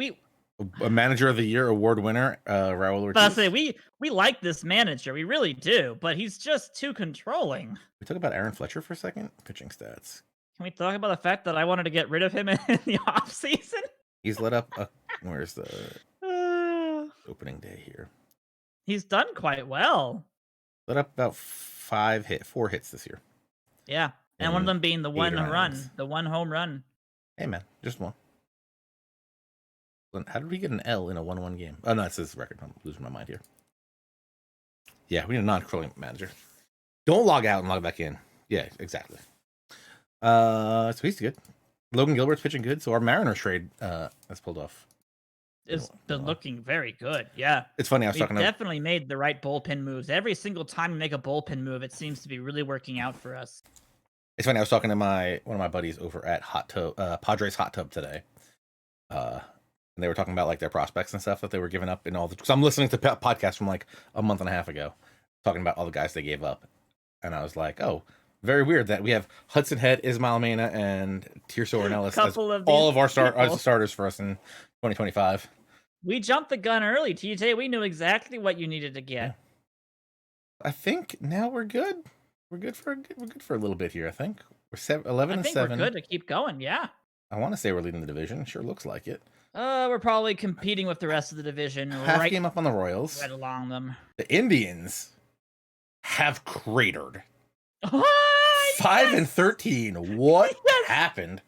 a manager of the year award winner, Raul Ortiz. But I say we like this manager, we really do, but he's just too controlling. We talk about Aaron Fletcher for a second. Pitching stats. Can we talk about the fact that I wanted to get rid of him in the off season? He's let up. Where's the opening day here? He's done quite well. Let up about 4 hits this year. Yeah, and one of them being the one home run. Hey man, just one. How did we get an L in a 1-1 game? Oh no, that's his record. I'm losing my mind here. Yeah, we need a non-controlling manager. Don't log out and log back in. Yeah, exactly. So he's good. Logan Gilbert's pitching good. So our Mariners trade has pulled off. It's been looking very good. Yeah, it's funny. We definitely made the right bullpen moves. Every single time we make a bullpen move, it seems to be really working out for us. It's funny. I was talking to one of my buddies over at Padres Hot Tub today. and they were talking about like their prospects and stuff that they were giving up and all the. Because I'm listening to podcasts from like a month and a half ago, talking about all the guys they gave up, and I was like, oh, very weird that we have Hudson Head, Ismail Mena, and Tirso Ornelas as all of our starters for us in 2025. We jumped the gun early, TJ. We knew exactly what you needed to get. Yeah. I think now we're good. We're good for a little bit here. I think we're 11 and 7. We're good to keep going. Yeah. I want to say we're leading the division. Sure looks like it. We're probably competing with the rest of the division. Half game up on the Royals. Right along them. The Indians have cratered. 5 and 13. What happened?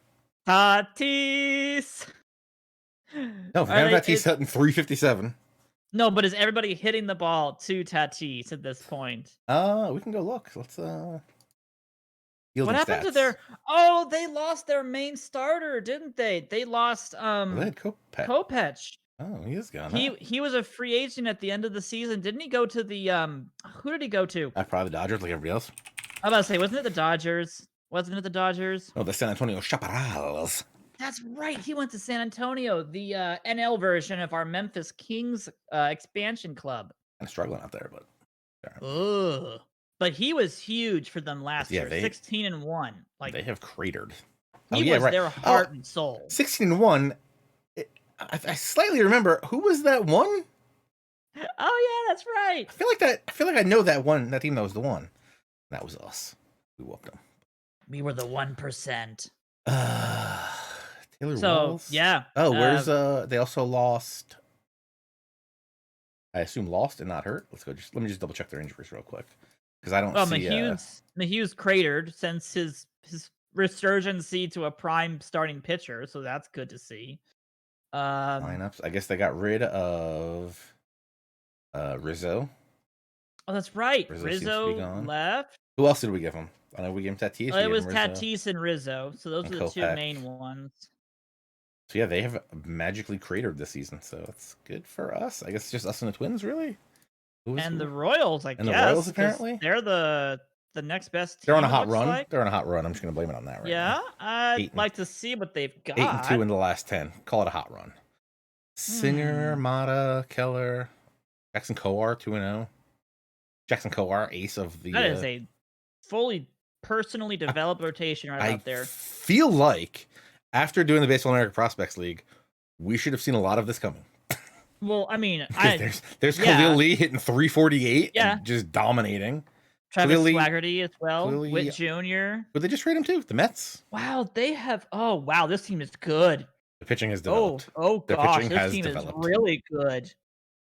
Tatis. No, Tatis hitting 357. No, but is everybody hitting the ball to Tatis at this point? We can go look. Let's what happened to their? Oh, they lost their main starter, didn't they? They lost they had Kopech. Oh, he is gone. He was a free agent at the end of the season. Didn't he go to the who did he go to? Probably the Dodgers, like everybody else. I was about to say, wasn't it the Dodgers? Oh, the San Antonio Chaparrals. That's right. He went to San Antonio, the NL version of our Memphis Kings expansion club. I'm struggling out there, but. Ugh. But he was huge for them last year. 16-1. Like they have cratered. He was their heart and soul. 16-1. I slightly remember who was that one? Oh yeah, that's right. I feel like I know that one. That team that was the one. That was us. We whooped them. We were the 1%. Taylor Walls? Yeah. Oh, where's they also lost. I assume lost and not hurt. Let me just double check their injuries real quick. Because I don't see Mahew's cratered since his resurgency to a prime starting pitcher, so that's good to see. Lineups. I guess they got rid of Rizzo. Oh, that's right. Rizzo left. Who else did we give him? I know we gave him Tatis. It was Tatis and Rizzo. So those are the two main ones. So yeah, they have magically cratered this season. So it's good for us. I guess it's just us and the Twins, really. The Royals, I guess. The Royals, apparently. They're the next best team. They're on a hot run. Like. They're on a hot run. I'm just going to blame it on that right now. I'd like to see what they've got. 8-2 in the last 10. Call it a hot run. Singer, Mata, Keller, Jackson Kowar, 2-0. Jackson Kowar, ace of the... That is a fully personally developed rotation out there. I feel like after doing the Baseball America Prospects League, we should have seen a lot of this coming. Well, I mean, there's Khalil Lee hitting 348 and just dominating. Travis Swaggerty as well. Witt Jr. But they just trade him too. The Mets. Wow, they have. Oh, wow, this team is good. The pitching has developed. Oh gosh, this team is really good.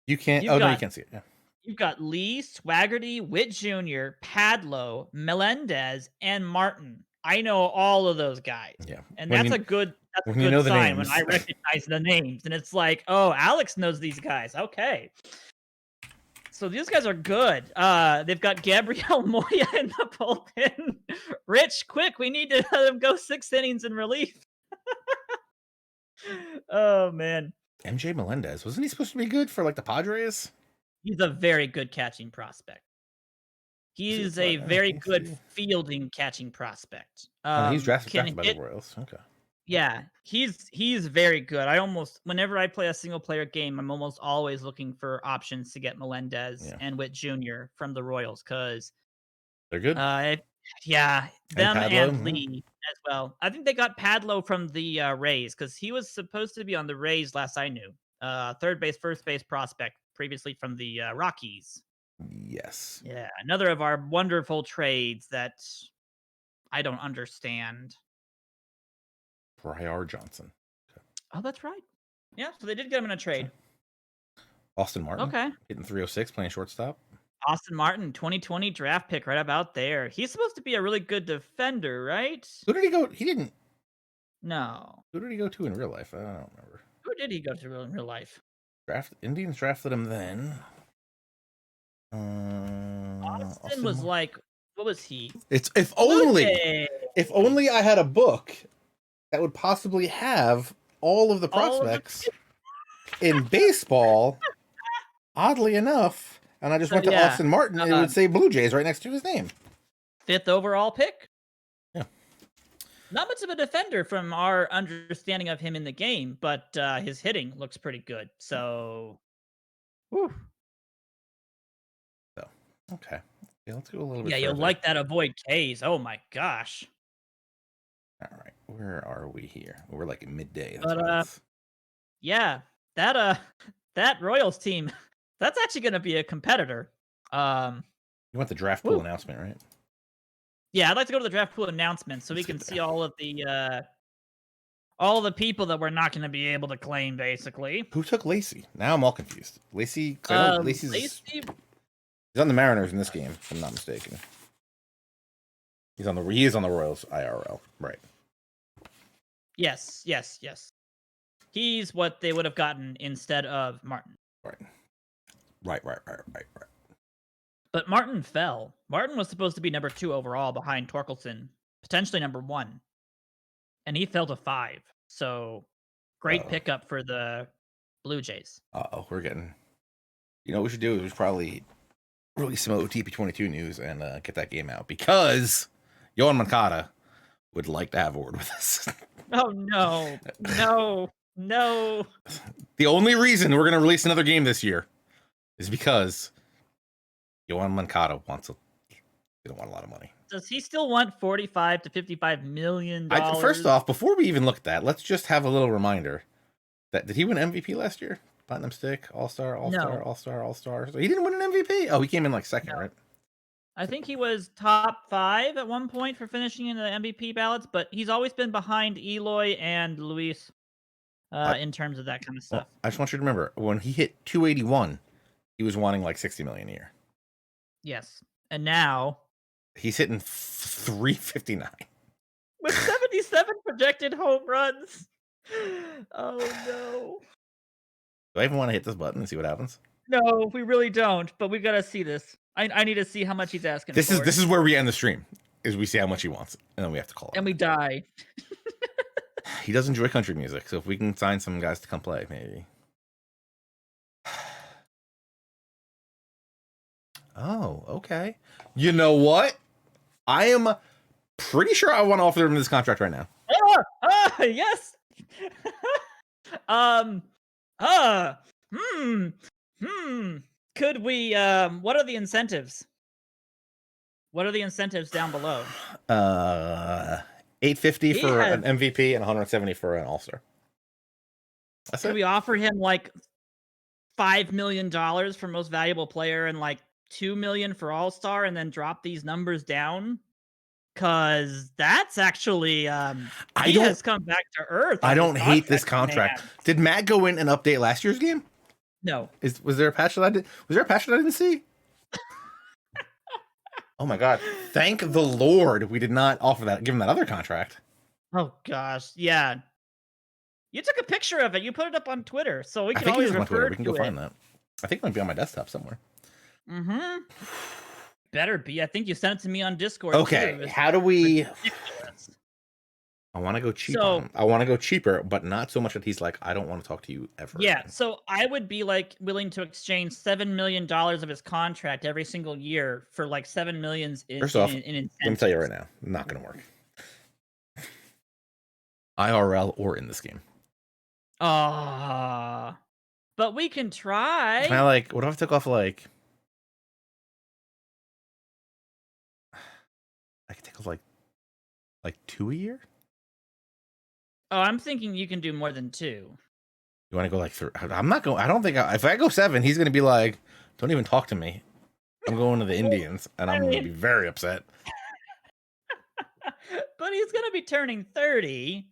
You can't. No, you can't see it. Yeah. You've got Lee, Swaggerty, Witt Jr., Padlo, Melendez, and Martin. I know all of those guys. Yeah, and that's a good sign when I recognize the names. And it's like, oh, Alex knows these guys. Okay. So these guys are good. They've got Gabriel Moya in the bullpen. Rich, quick, we need to let him go 6 innings in relief. Oh, man. MJ Melendez. Wasn't he supposed to be good for, like, the Padres? He's a very good catching prospect. He's a very good fielding catching prospect. He's drafted by the Royals. Okay. Yeah, he's very good. Whenever I play a single player game, I'm almost always looking for options to get Melendez and Witt Jr. from the Royals because they're good. Them and Lee as well. I think they got Padlo from the Rays because he was supposed to be on the Rays last I knew. Third base, first base prospect previously from the Rockies. Yes. Yeah, another of our wonderful trades that I don't understand. Briar Johnson. Okay. Oh, that's right. Yeah, so they did get him in a trade. Austin Martin. Okay. Hitting 306, playing shortstop. Austin Martin, 2020 draft pick right about there. He's supposed to be a really good defender, right? Who did he go? He didn't. No. Who did he go to in real life? I don't remember. Who did he go to in real life? Indians drafted him then. Austin was like, what was he? If only I had a book that would possibly have all of the prospects in baseball. Oddly enough, and I just went to Austin Martin, and it would say Blue Jays right next to his name. 5th overall pick. Yeah. Not much of a defender from our understanding of him in the game, but his hitting looks pretty good. So, whew. So, okay. Yeah, let's go a little bit Yeah, you'll further. like that avoid K's. Oh my gosh. All right, where are we here? We're like at midday. That's But why it's. yeah, that that Royals team, that's actually going to be a competitor. Um, You want the draft pool whew. announcement, right? Yeah, I'd like to go to the draft pool announcement so we Let's can get see there. all the people that we're not going to be able to claim, basically. Who took Lacey? Now I'm all confused. Lacey, because I know Lacey's Lacey. he's on the Mariners in this game, if I'm not mistaken. He is on the Royals IRL, right? Yes, yes, yes. He's what they would have gotten instead of Martin. Right. But Martin fell. Martin was supposed to be number 2 overall behind Torkelson, potentially number 1, and he fell to 5. So great pickup for the Blue Jays. We're getting. You know what we should do is we should probably release some OOTP 22 news and get that game out because Yohan Moncada would like to have a word with us. Oh no, no, no! The only reason we're gonna release another game this year is because Yohan Moncada wants they don't want a lot of money. Does he still want $45 to $55 million? First off, before we even look at that, let's just have a little reminder that did he win MVP last year? Platinum Stick, All-Star. No. So he didn't win an MVP? Oh, he came in like second, No. right? I think he was top 5 at one point for finishing in the MVP ballots, but he's always been behind Eloy and Luis in terms of that kind of stuff. Well, I just want you to remember when he hit 281, he was wanting like 60 million a year. Yes, and now he's hitting 359 with 77 projected home runs. Oh no! Do I even want to hit this button and see what happens? No, we really don't. But we've got to see this. I need to see how much he's asking for. This is where we end the stream. Is we see how much he wants, and then we have to call him. And we die. He does enjoy country music, so if we can sign some guys to come play, maybe. Oh, okay. You know what? I am pretty sure I want to offer him this contract right now. Yes. Could we what are the incentives? What are the incentives down below? 850 for an MVP and 170 for an All-Star. Could we offer him like $5 million for most valuable player and like $2 million for All-Star and then drop these numbers down? Cause that's actually he has come back to earth. I don't hate this contract. Did Matt go in and update last year's game? No. Was there a patch that I did? Was there a patch that I didn't see? Oh my god! Thank the Lord we did not offer that. Give him that other contract. Oh gosh, yeah. You took a picture of it. You put it up on Twitter, so we can always refer to it. We can go find that. I think it might be on my desktop somewhere. Mm-hmm. Better be. I think you sent it to me on Discord. Okay, how do we? I want to go cheap. I want to go cheaper, but not so much that he's like, I don't want to talk to you ever. Yeah, so I would be like willing to exchange $7 million of his contract every single year for like $7 million in First off, incentives. let me tell you right now, not going to work. IRL or in this game. But we can try. Can I like? What if I took off like? I could take off like 2 a year. Oh, I'm thinking you can do more than 2. You want to go like 3? I'm not going. I don't think if I go 7, he's going to be like, "Don't even talk to me. I'm going to the Indians," and I'm going to be very upset. But he's going to be turning 30,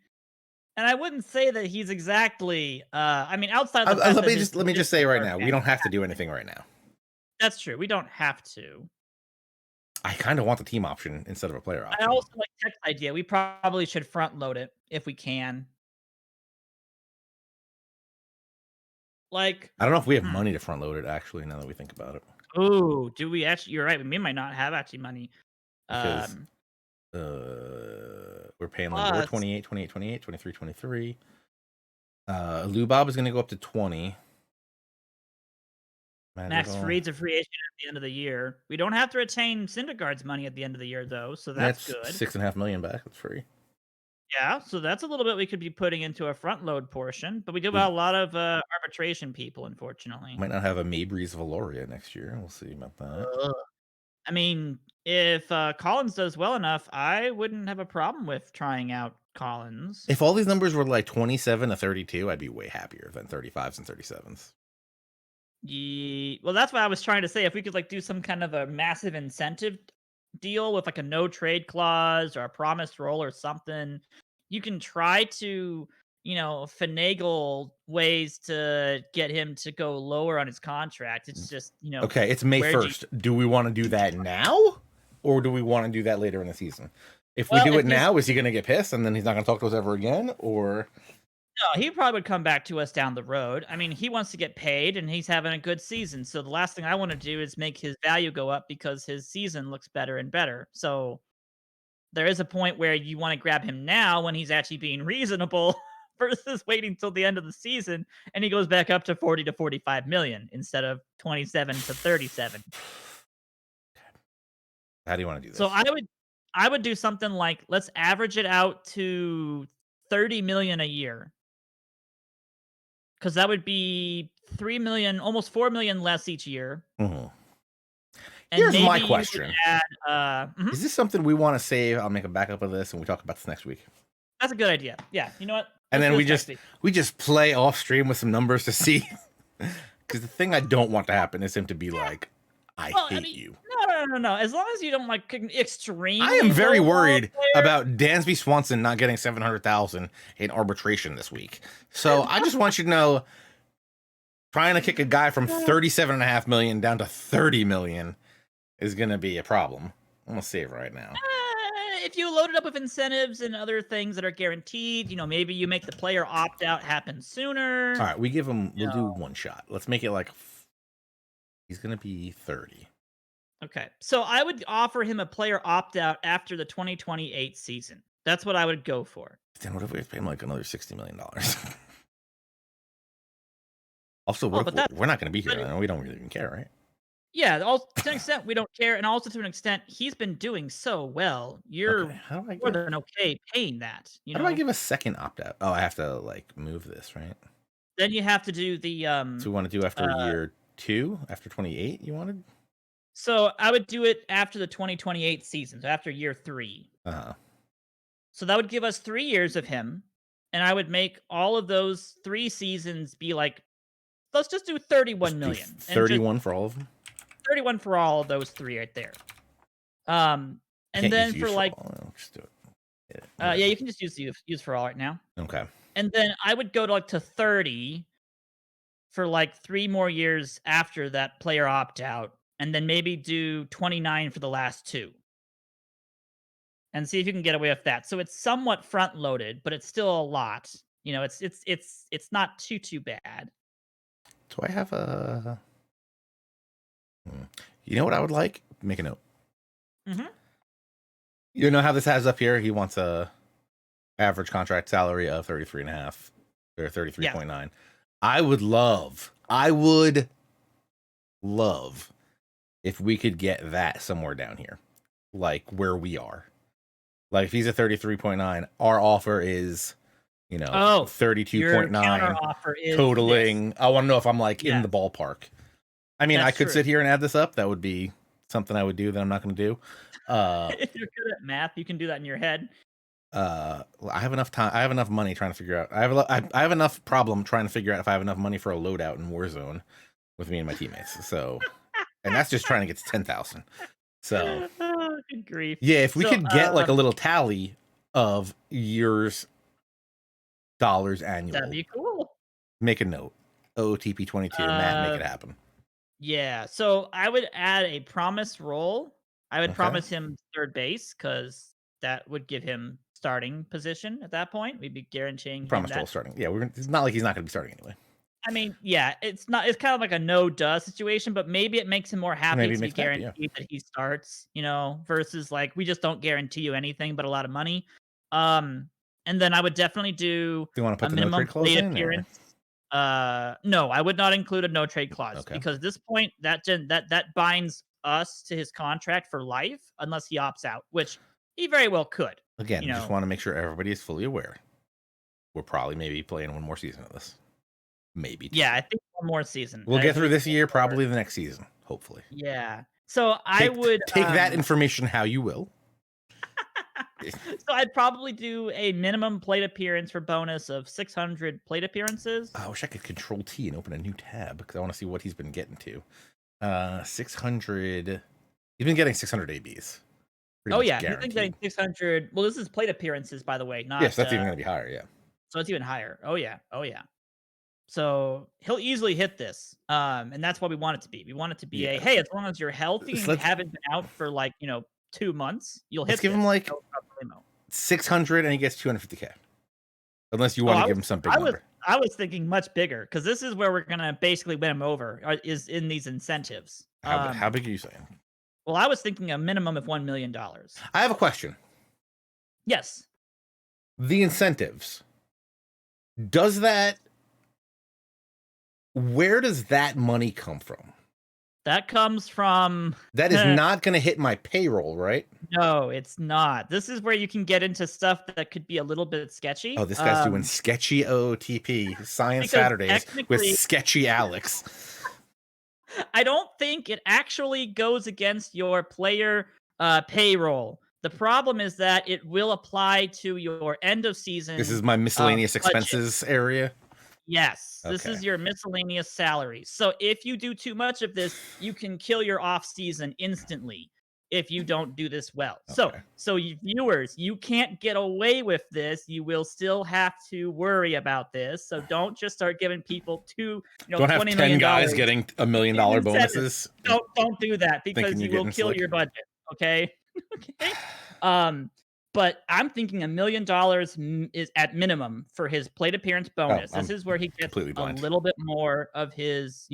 and I wouldn't say that he's exactly. I mean, outside the let me just say right now, we don't have to do anything right now. That's true. We don't have to. I kind of want the team option instead of a player option. I also like Tech's idea. We probably should front load it if we can. Like, I don't know if we have money to front load it. Actually, now that we think about it. Oh, do we actually? You're right. We might not have actually money. Because we're paying like 28, 23, 23. Lou Bob is going to go up to 20. Max Fried's a free agent at the end of the year. We don't have to retain Syndergaard's money at the end of the year, though, so that's good. $6.5 million back. That's free. Yeah, so that's a little bit we could be putting into a front load portion, but we do have We a lot of arbitration people, unfortunately. might not have a Mabry's Valoria next year. We'll see about that. Ugh. I mean, if Collins does well enough, I wouldn't have a problem with trying out Collins. If all these numbers were like 27 to 32, I'd be way happier than 35s and 37s. Well, that's what I was trying to say. If we could like do some kind of a massive incentive deal with like a no trade clause or a promised role or something, you can try to, finagle ways to get him to go lower on his contract. It's just, Okay, it's May where do you 1st. Do we want to do that now? Or do we want to do that later in the season? If we well, do if it he's now, is he going to get pissed and then he's not going to talk to us ever again? Or no, he probably would come back to us down the road. I mean, he wants to get paid and he's having a good season. So the last thing I want to do is make his value go up because his season looks better and better. So there is a point where you want to grab him now when he's actually being reasonable versus waiting till the end of the season and he goes back up to 40 to 45 million instead of 27 to 37. how do you want to do this? So I would do something like let's average it out to 30 million a year. Cuz that would be 3 million, almost 4 million less each year. Mhm. And Here's my maybe you would question. add Is this something we want to save? I'll make a backup of this and we talk about this next week. that's a good idea. Yeah, you know what? And Let's then do we this next just week. we just play off stream with some numbers to see. Because the thing I don't want to happen is him to be like, I Well, I hate mean, you. no. As long as you don't like I extremely am very lowball worried a player. about Dansby Swanson not getting 700,000 in arbitration this week. So I just want you to know, trying to kick a guy from 37.5 million down to 30 million is going to be a problem. I'm going to save right now. If you load it up with incentives and other things that are guaranteed, maybe you make the player opt out happen sooner. All right, we'll do No. one shot. Let's make it like he's going to be 30. Okay. So I would offer him a player opt out after the 2028 season. That's what I would go for. Then what if we pay him like another $60 million? Also, Oh, what but if that's we're not going to be here? but Then we don't really even care, right? yeah, also to an extent we don't care, and also to an extent he's been doing so well. You're Okay, how do I more give? than okay paying that. How do I give a second opt out? Oh, I have to like move this, right? Then you have to do the So we want to do after uh year 2, after 28. You wanted? so I would do it after the 2028 season, so after year 3. Uh, So that would give us 3 years of him, and I would make all of those 3 seasons be like, let's just do 31 just do million and just 31 for all of them. 31 for all of those 3 right there. And Can't then use for like all. I'll just do it. yeah, you can just use for all right now. Okay. And then I would go to like to 30 for like 3 more years after that player opt out, and then maybe do 29 for the last 2. And see if you can get away with that. So it's somewhat front loaded, but it's still a lot. It's not too bad. Do I have a? You know what I would like? Make a note. Mhm. You know how this has up here? He wants a average contract salary of 33.5 or 33.9. I would love if we could get that somewhere down here, like where we are. Like if he's a 33.9, our offer is, Your 32.9 counter offer is this. totaling. I want to know if I'm like in Yes. the ballpark. I mean, I That's could true. sit here and add this up. That would be something I would do that I'm not going to do. If you're good at math, you can do that in your head. I have enough time. I have enough money trying to figure out. I have enough problem trying to figure out if I have enough money for a loadout in Warzone with me and my teammates. So, and that's just trying to get to 10,000. So, Oh, good grief. yeah, if we So, could get like a little tally of years, dollars annual, that'd be cool. make a note. OOTP 22, Matt, make it happen. Yeah. So I would add a promise role. I would Okay. promise him third base because that would give him starting position at that point. We'd be guaranteeing him Promise that. role starting. Yeah, it's not like he's not going to be starting anyway. I mean, yeah, it's kind of like a no-duh situation, but maybe it makes him more happy Maybe it to be makes him happy, guaranteed that he starts, versus like we just don't guarantee you anything but a lot of money. And then I would definitely do Do you want to a put the no minimum trade clause plate in? Or? appearance. No, I would not include a no trade clause Okay. because at this point that binds us to his contract for life unless he opts out, which He very well could. Again, You just know, want to make sure everybody is fully aware. We're probably maybe playing one more season of this. Maybe two. yeah, I think one more season. We'll I get through believe this year, one more. probably the next season, hopefully. Yeah. So I Take, would take that information how you will. So I'd probably do a minimum plate appearance for bonus of 600 plate appearances. I wish I could Control T and open a new tab because I want to see what he's been getting to. 600. He's been getting 600 ABs. Oh yeah, he's been Guaranteed. getting 600. Well, this is plate appearances, by the way, not. Yes, that's even going to be higher. Yeah. So it's even higher. Oh yeah. Oh yeah. So he'll easily hit this, and that's what we want it to be. We want it to be Yeah. a hey, as long as you're healthy and you Let's- haven't been out for like 2 months, you'll hit. Let's give this. him like No problemo. 600 and he gets 250K. Unless you want to give him some big number. I was thinking much bigger because this is where we're gonna basically win him over. Is in these incentives. How big are you saying? Well, I was thinking a minimum of $1 million. I have a question. Yes. The incentives. Where does that money come from? That comes from. That is not going to hit my payroll, right? No, it's not. This is where you can get into stuff that could be a little bit sketchy. Oh, this guy's doing sketchy OOTP Science because Saturdays with sketchy Alex. I don't think it actually goes against your player payroll. The problem is that it will apply to your end of season. This is my miscellaneous expenses area. Yes, this is your miscellaneous salaries. So if you do too much of this, you can kill your off season instantly if you don't do this well. Okay. So you viewers, you can't get away with this. You will still have to worry about this. So don't just start giving people don't have 10 guys getting $1 million bonuses. Don't do that because you will kill your budget. Okay. Okay. But I'm thinking $1 million is at minimum for his plate appearance bonus. This is where he gets a little bit more of his,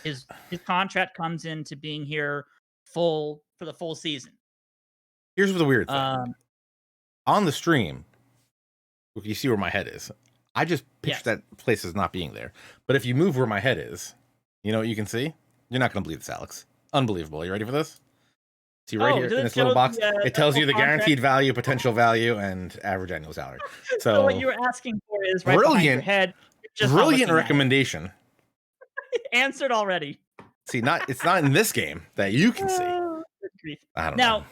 his contract comes into being here for the full season. Here's the weird thing. On the stream, you see where my head is. I just picture that place as not being there. But if you move where my head is, you know what you can see? You're not going to believe this, Alex. Unbelievable. You ready for this? See right here in this little box, it tells you the guaranteed value, potential value, and average annual salary. So what you're asking for is right behind your head. Brilliant recommendation. Answered already. See, it's not in this game that you can see. I don't know.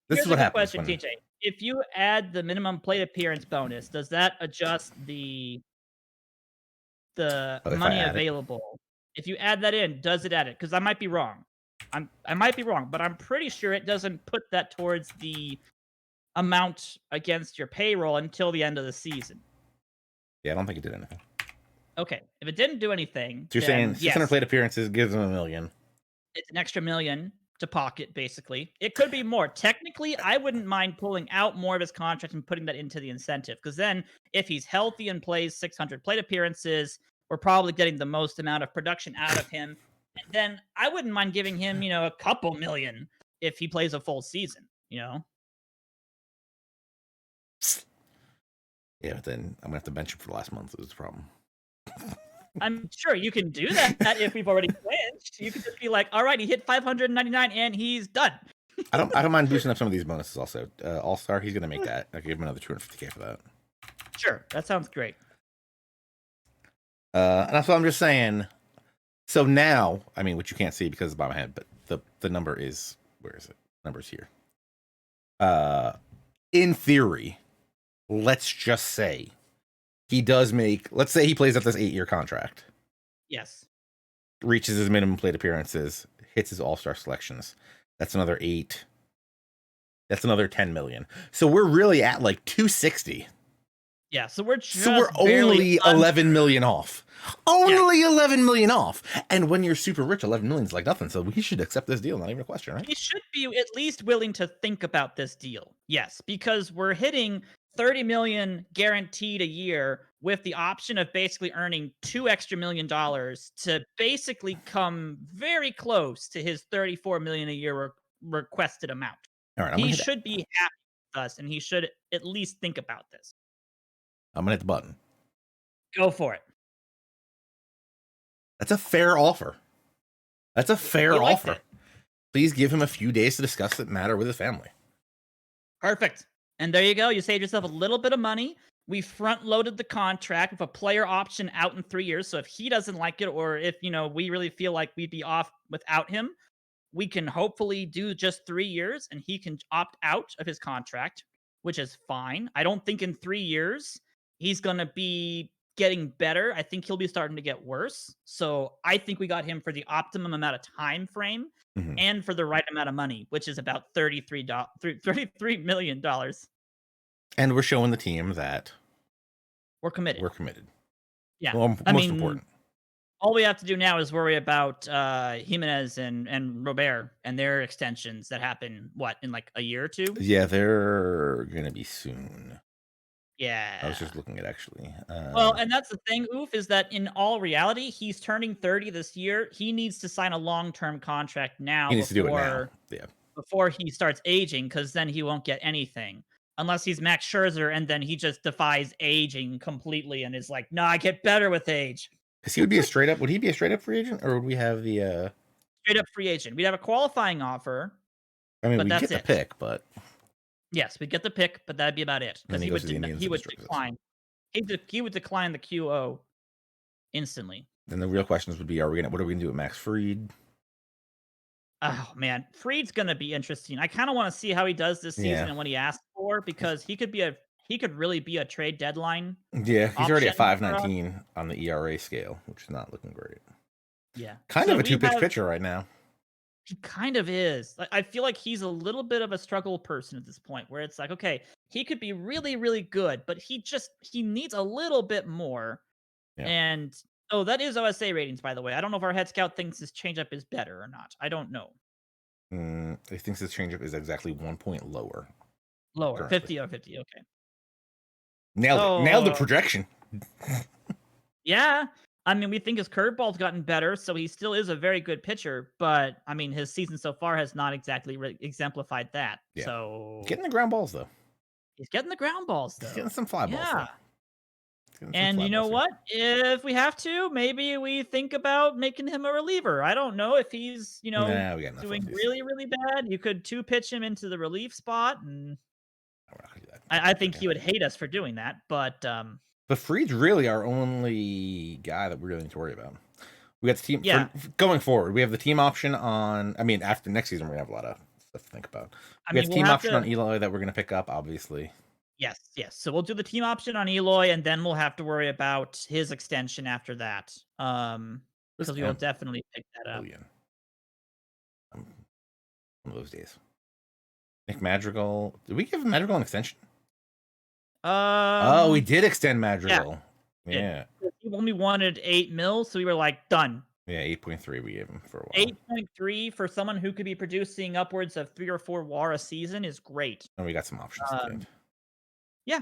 This is what happens. Question, TJ. If you add the minimum plate appearance bonus, does that adjust the money available? If you add that in, does it add it? Because I might be wrong. I might be wrong, but I'm pretty sure it doesn't put that towards the amount against your payroll until the end of the season. Yeah, I don't think it did anything. Okay, if it didn't do anything, so you're saying 600 plate appearances gives him $1 million. It's an extra $1 million to pocket, basically. It could be more. Technically, I wouldn't mind pulling out more of his contract and putting that into the incentive, because then if he's healthy and plays 600 plate appearances, we're probably getting the most amount of production out of him. And then I wouldn't mind giving him, a couple million if he plays a full season, Yeah, but then I'm going to have to bench him for the last month. Is the problem. I'm sure you can do that if we've already clinched. You could just be like, all right, he hit 599 and he's done. I don't mind boosting up some of these bonuses also. All-Star, he's going to make that. I'll give him another 250K for that. Sure, that sounds great. And that's what I'm just saying. So now, I mean, which you can't see because it's by my head, but the number is, where is it? Number's here. In theory, let's just say he does let's say he plays up this 8-year contract. Yes. Reaches his minimum plate appearances, hits his all-star selections. That's another 8. That's another 10 million. So we're really at like 260. Yeah, so we're only 11 million off. Only 11 million off. And when you're super rich, 11 million is like nothing. So we should accept this deal. Not even a question, right? We should be at least willing to think about this deal. Yes, because we're hitting 30 million guaranteed a year with the option of basically earning $2 extra million to basically come very close to his 34 million a year requested amount. All right, he should be happy with us, and he should at least think about this. I'm gonna hit the button. Go for it. That's a fair offer. That's a fair offer. Please give him a few days to discuss the matter with his family. Perfect. And there you go. You saved yourself a little bit of money. We front loaded the contract with a player option out in 3 years. So if he doesn't like it, or if we really feel like we'd be off without him, we can hopefully do just 3 years and he can opt out of his contract, which is fine. I don't think in 3 years he's going to be getting better. I think he'll be starting to get worse. So I think we got him for the optimum amount of time frame Mhm. and for the right amount of money, which is about $33 million. And we're showing the team that We're committed. we're committed. Yeah. Well, I most mean, important. all we have to do now is worry about Jimenez and Robert and their extensions that happen, in like a year or two? Yeah, they're gonna be soon. I was Yeah. just looking at actually. Well, and that's the thing, Oof, is that in all reality, he's turning 30 this year. He needs to sign a long-term contract now He needs to do it now. Yeah. before he starts aging, because then he won't get anything. Unless he's Max Scherzer, and then he just defies aging completely and is like, "No, I get better with age." Because would he be a straight up free agent, or would we have the Straight up free agent. We'd have a qualifying offer, I mean but we that's get the it. pick, but Yes, we'd get the pick, but that'd be about it. then Because he goes to the Indians he and would destroys us. decline. He would decline the QO instantly. Then the real questions would be, what are we gonna do with Max Fried? Oh man, Freed's gonna be interesting. I kind of want to see how he does this season Yeah. and what he asks for, because he could really be a trade deadline. Yeah, he's already at option for us. 5.19 on the ERA scale, which is not looking great. Yeah, Kind So of a we two-pitch have- pitcher right now. He kind of is. I feel like he's a little bit of a struggle person at this point, where it's like, okay, he could be really, really good, but he needs a little bit more. Yeah. And oh, that is OSA ratings, by the way. I don't know if our head scout thinks his changeup is better or not. I don't know. He thinks his changeup is exactly 1 point lower. Lower, Currently. 50 or 50. Okay. Nailed the projection. Yeah. I mean, we think his curveball's gotten better, so he still is a very good pitcher. But I mean, his season so far has not exactly exemplified that. Yeah. So Getting the ground balls though. he's getting the ground balls, though. He's getting some fly balls. Yeah. Though. And you know what? If we have to, maybe we think about making him a reliever. I don't know if he's, Nah, we got enough doing of these. really, really bad. You could 2-pitch him into the relief spot, and We're not gonna do that. I think he would hate us for doing that. But Fried's really our only guy that we really need to worry about. We got the team going forward. We have the team option on. I mean, after next season, we have a lot of stuff to think about. We have the team option on Eloy that we're going to pick up, obviously. Yes. So we'll do the team option on Eloy, and then we'll have to worry about his extension after that. Because we will definitely pick that up. One of those days. Nick Madrigal. Did we give Madrigal an extension? We did extend Madrigal. Yeah. He only wanted $8 million, so we were like, done. Yeah, 8.3 we gave him for a while. 8.3 for someone who could be producing upwards of 3 or 4 WAR a season is great. And we got some options at the end. Yeah.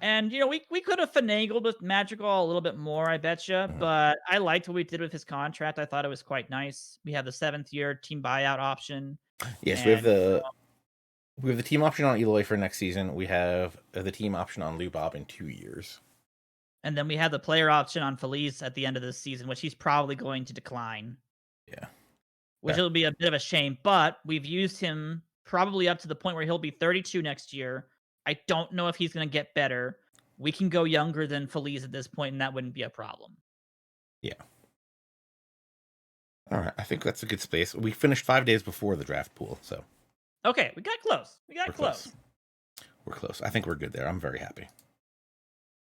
And, we could have finagled with Madrigal a little bit more, I betcha. But I liked what we did with his contract. I thought it was quite nice. We have the 7th-year team buyout option. Yes, we have the team option on Eloy for next season. We have the team option on Lou Bob in 2 years. And then we have the player option on Feliz at the end of this season, which he's probably going to decline. Yeah. Which will be a bit of a shame. But we've used him probably up to the point where he'll be 32 next year. I don't know if he's going to get better. We can go younger than Feliz at this point, and that wouldn't be a problem. Yeah. All right. I think that's a good space. We finished 5 days before the draft pool, so. Okay, we got close. We're close. I think we're good there. I'm very happy.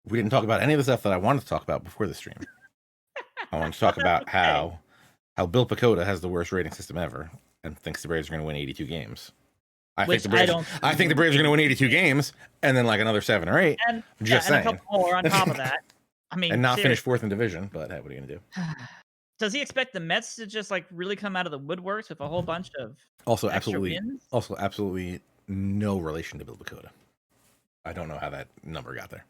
We didn't talk about any of the stuff that I wanted to talk about before the stream. I want to talk about how Bill Pecota has the worst rating system ever and thinks the Braves are going to win 82 games. I think the Braves are going to win 82 games and then like another 7 or 8. And, just saying. And a couple more on top of that. I mean, and not finish 4th in division, but hey, what are you going to do? Does he expect the Mets to just like really come out of the woodworks with a whole bunch of wins? Also absolutely no relation to Bill Pecota. I don't know how that number got there.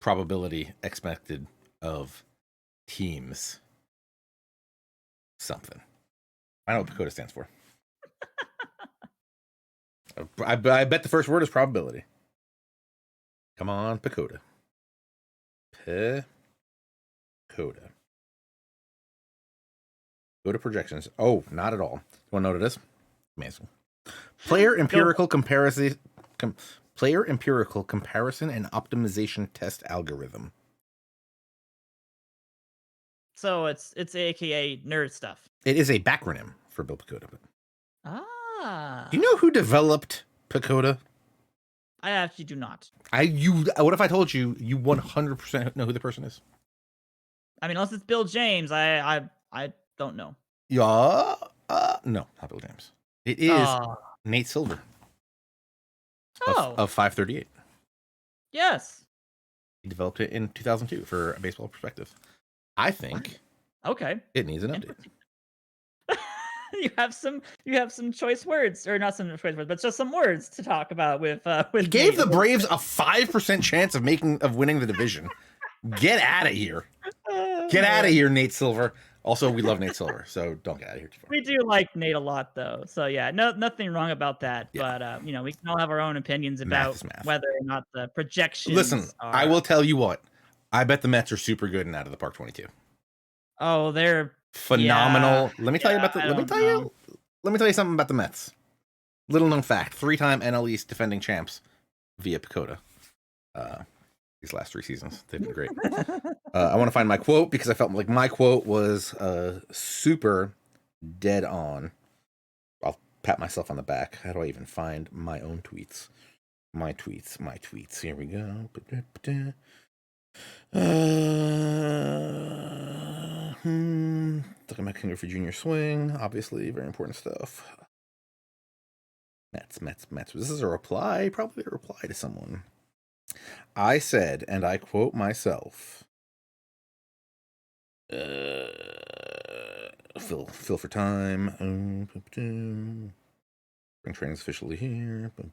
Probability expected of teams something. I know what Pecota stands for. I bet the first word is probability. Come on, Pecota. Pecota. Go to projections. Oh, not at all. You want to know what it is? Amazing. Player empirical comparisons player empirical comparison and optimization test algorithm. So it's AKA nerd stuff. It is a backronym for Bill Pacoda. Ah. Do you know who developed Pacoda? I actually do not. What if I told you 100% know who the person is? I mean, unless it's Bill James, I don't know. Yeah. No, not Bill James. It is Nate Silver. Of 538. Yes. He developed it in 2002 for a baseball perspective. I think it needs an update. you have some choice words, or not some choice words, but just some words to talk about with He gave the Braves a 5% chance of winning the division. Get out of here. Get out of here, Nate Silver. Also, we love Nate Silver, so don't get out of here too far. We do like Nate a lot, though. So yeah, nothing wrong about that. Yeah. But we can all have our own opinions about whether or not the projections. Listen, I will tell you what. I bet the Mets are super good and out of the park 22. Oh, they're phenomenal. Let me tell you something about the Mets. Little known fact: 3-time NL East defending champs via Pacoda. These last 3 seasons, they've been great. I want to find my quote because I felt like my quote was super dead on. I'll pat myself on the back. How do I even find my own tweets? My tweets. Here we go. Looking at King for Junior swing, obviously very important stuff. Mets. This is a reply, probably a reply to someone. I said, and I quote myself, fill for time. Spring training's officially here. Frank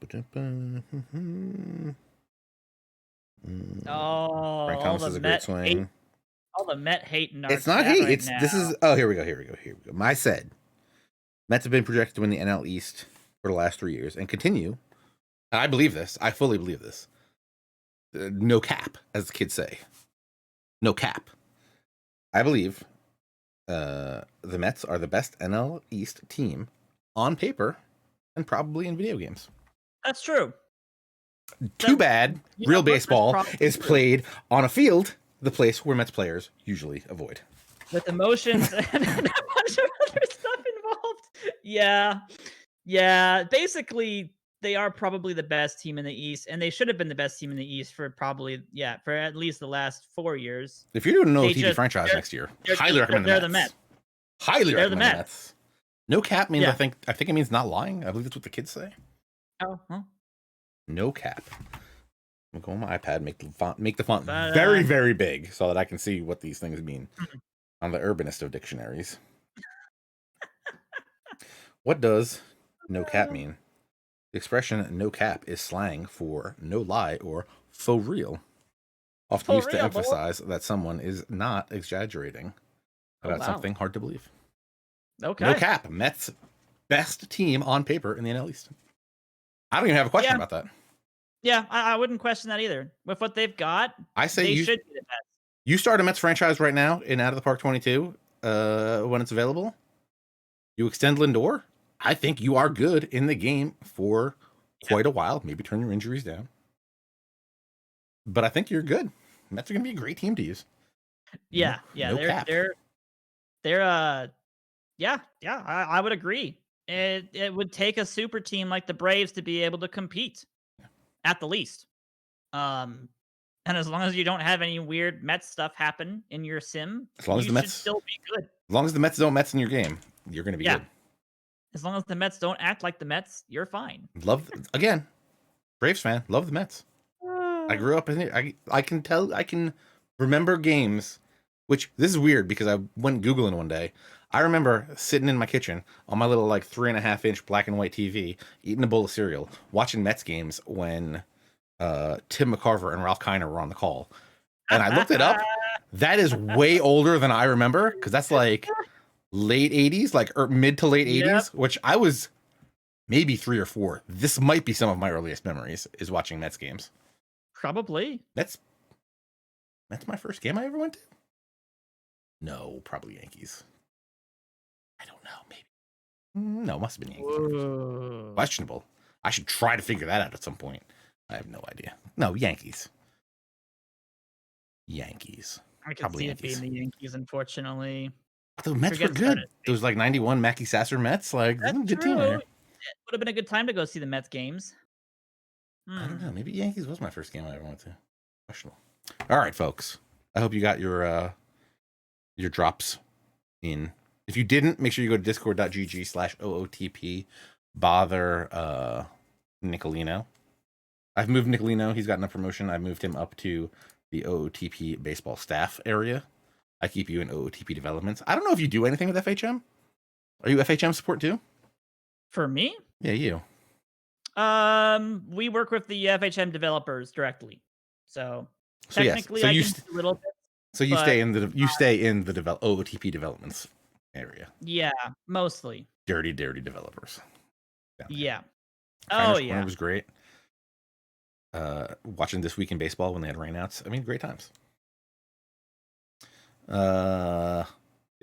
Thomas is a great swing. All the Met hate in our It's not hate. This is here we go. I said Mets have been projected to win the NL East for the last 3 years and continue. I believe this. I fully believe this. No cap, as the kids say. No cap. I believe the Mets are the best NL East team on paper and probably in video games. That's true. Too bad real baseball is played on a field, the place where Mets players usually avoid. With emotions and a bunch of other stuff involved. Yeah. Basically, they are probably the best team in the East, and they should have been the best team in the East for for at least the last 4 years. If you're doing an OOTP franchise next year, highly recommend the Mets. Highly recommend the Mets. No cap means I think it means not lying. I believe that's what the kids say. Oh, well. No cap. I'm going to go on my iPad, make the font very, very big so that I can see what these things mean on the urbanist of dictionaries. What does no cap mean? The expression no cap is slang for no lie or faux real. Often used to emphasize that someone is not exaggerating about something hard to believe. Okay. No cap. Mets best team on paper in the NL East. I don't even have a question about that. Yeah, I wouldn't question that either. With what they've got, I say they should be the best. You start a Mets franchise right now in Out of the Park 22 when it's available. You extend Lindor. I think you are good in the game for quite a while. Maybe turn your injuries down. But I think you're good. Mets are going to be a great team to use. Yeah. I would agree. It would take a super team like the Braves to be able to compete, at the least. And as long as you don't have any weird Mets stuff happen in your sim, you should still be good. As long as the Mets don't Mets in your game, you're going to be good. As long as the Mets don't act like the Mets, you're fine. Again, Braves fan, love the Mets. I grew up in it. I can remember games, which this is weird because I went Googling one day. I remember sitting in my kitchen on my little 3.5-inch black and white TV, eating a bowl of cereal, watching Mets games when Tim McCarver and Ralph Kiner were on the call. And I looked it up. That is way older than I remember because that's late 80s, or mid to late 80s, which I was maybe 3 or 4. This might be some of my earliest memories is watching Mets games. Probably. That's my first game I ever went to. No, probably Yankees. I don't know, maybe. No, must have been Yankees. Whoa. Questionable. I should try to figure that out at some point. I have no idea. No, Yankees. I could Probably see it being Yankees. the Yankees, unfortunately. The Mets were Forget started. good. Those like 91 Mackey Sasser Mets. Like, this is That's a good team true. right here. It would have been a good time to go see the Mets games. I don't know. Maybe Yankees was my first game I ever went to. Questionable. All right, folks. I hope you got your drops in. If you didn't, make sure you go to discord.gg/OOTP. Bother Nicolino. I've moved Nicolino. He's gotten a promotion. I moved him up to the OOTP baseball staff area. I keep you in OOTP developments. I don't know if you do anything with FHM. Are you FHM support too? For me? Yeah, you. We work with the FHM developers directly. So technically, yes. I can do a little bit. So you stay in the OOTP developments area. Yeah, mostly. Dirty developers. Yeah. Finders Corner was great. Watching This Week in Baseball when they had rainouts. I mean, great times. Yeah,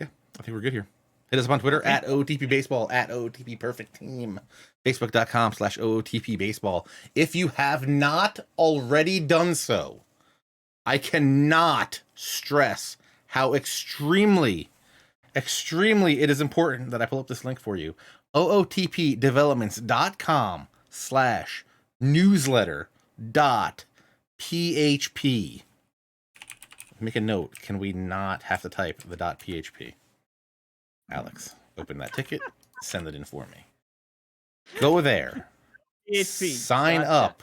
I think we're good here. Hit us up on Twitter at OOTP Baseball, at OOTP Perfect Team, Facebook.com/OOTP Baseball. If you have not already done so, I cannot stress how extremely it is important that I pull up this link for you. OOTPdevelopments.com/newsletter.php. Make a note. Can we not have to type the .php? Alex, open that ticket. Send it in for me. Go there. Sign up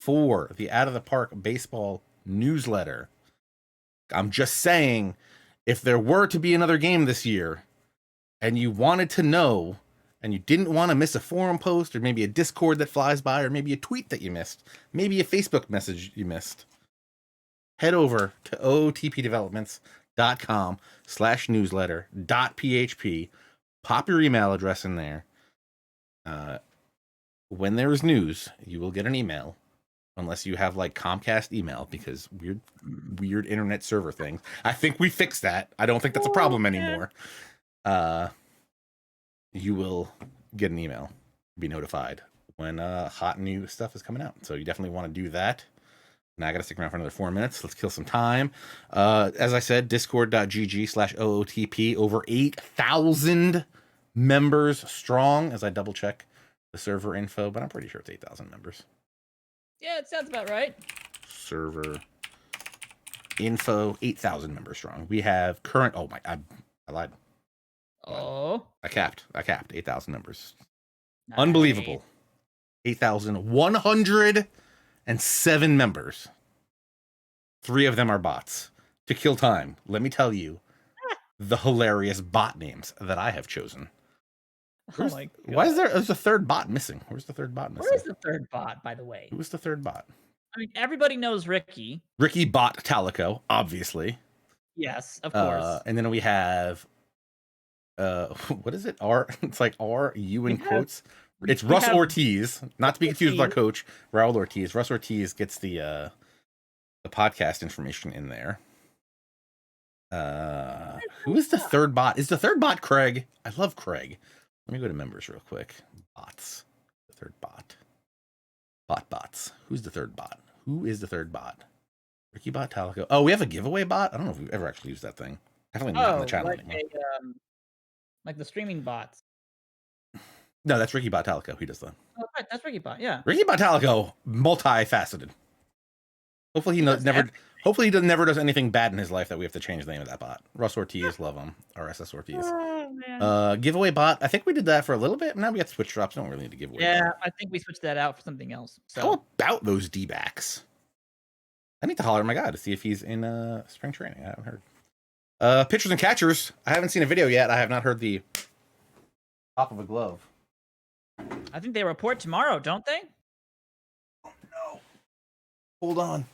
for the Out of the Park Baseball newsletter. I'm just saying, if there were to be another game this year and you wanted to know and you didn't want to miss a forum post or maybe a Discord that flies by or maybe a tweet that you missed, maybe a Facebook message you missed, head over to ootpdevelopments.com/newsletter.php. Pop your email address in there. When there is news, you will get an email, unless you have like Comcast email, because weird internet server things. I think we fixed that. I don't think that's a problem anymore. You will get an email, be notified when hot new stuff is coming out. So you definitely want to do that. Now I got to stick around for another 4 minutes. Let's kill some time. As I said, discord.gg/OOTP, over 8,000 members strong, as I double check the server info, but I'm pretty sure it's 8,000 members. Yeah, it sounds about right. Server info, 8,000 members strong. We have current, I lied. Oh. I capped 8,000 members. Nice. Unbelievable. 8,107 members. 3 of them are bots. To kill time, let me tell you the hilarious bot names that I have chosen. Oh my God. Why is there's a third bot missing? Where's the third bot missing? Where is the third bot, by the way? Who was the third bot? I mean, everybody knows Ricky. Ricky Bot Talico, obviously. Yes, of course. And then we have what is it? It's like R-U in quotes. It's Russ Ortiz, not to be confused with our coach, Raul Ortiz. Russ Ortiz gets the podcast information in there. Who is the third bot? Is the third bot Craig? I love Craig. Let me go to members real quick. Bots. The third bot. Bots. Who's the third bot? Who is the third bot? Ricky Bot Talico. Oh, we have a giveaway bot? I don't know if we've ever actually used that thing. Definitely not in the channel anymore. Like the streaming bots. No, that's Ricky Bot Talico. He does that. Oh, right. That's Ricky Bot, yeah. Ricky Bot Talico, multifaceted. Hopefully he never does anything bad in his life that we have to change the name of that bot. Russ Ortiz, love him. RSS Ortiz. Oh, man. Giveaway bot. I think we did that for a little bit. Now we got Switch drops. Don't really need to give away. Yeah, I think we switched that out for something else. So. How about those D-backs? I need to holler at my guy to see if he's in spring training. I haven't heard. Pitchers and catchers. I haven't seen a video yet. I have not heard the pop of a glove. I think they report tomorrow, don't they? Oh, no. Hold on.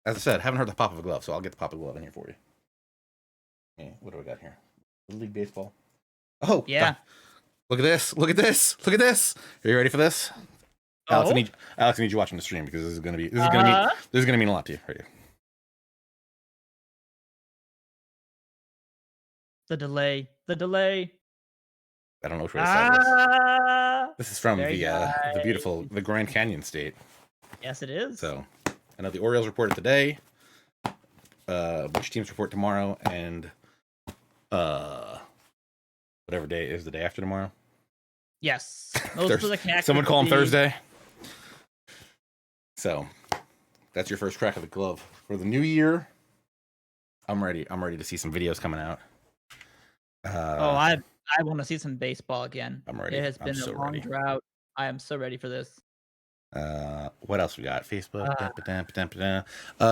As I said, haven't heard the pop of a glove, so I'll get the pop of a glove in here for you. Okay, what do we got here? Little League Baseball. Oh, yeah. God. Look at this. Look at this. Look at this. Are you ready for this? Alex, I need you watching the stream because this is gonna mean a lot to you. Right here. The delay. I don't know which way to say this. This is from Very the beautiful the Grand Canyon State. Yes, it is. So I know the Orioles reported today. Which teams report tomorrow, and whatever day is the day after tomorrow. Yes. Most of the connections Someone call will him be- Thursday. So that's your first crack of the glove for the new year. I'm ready. I'm ready to see some videos coming out. I want to see some baseball again. I'm ready. It has I'm been so a long ready. drought. I am so ready for this. What else we got? Facebook.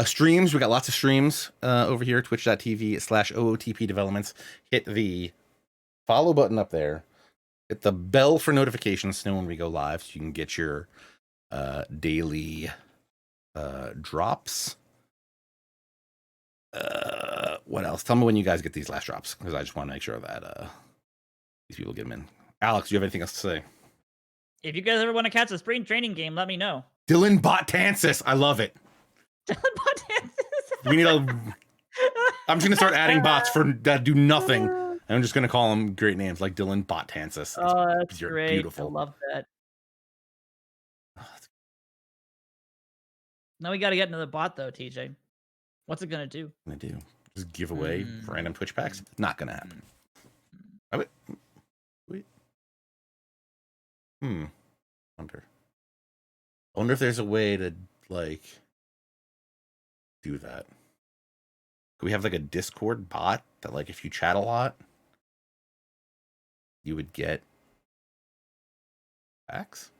Streams. We got lots of streams over here. Twitch.tv/OOTP developments. Hit the follow button up there. Hit the bell for notifications to know when we go live, so you can get your daily drops. What else? Tell me when you guys get these last drops, because I just want to make sure that these people get them in. Alex, do you have anything else to say? If you guys ever want to catch a spring training game, let me know. Dylan Botansis. I love it. We need a. I'm just gonna start adding bots that do nothing. And I'm just gonna call them great names like Dylan Botansis. Oh, that's You're great. beautiful. I love that. Now we got to get another bot though, TJ. What's it gonna do? Gonna do just give away random Twitch packs. Not gonna happen. Wait. Wonder if there's a way to like do that. Could we have like a Discord bot that like if you chat a lot, you would get packs?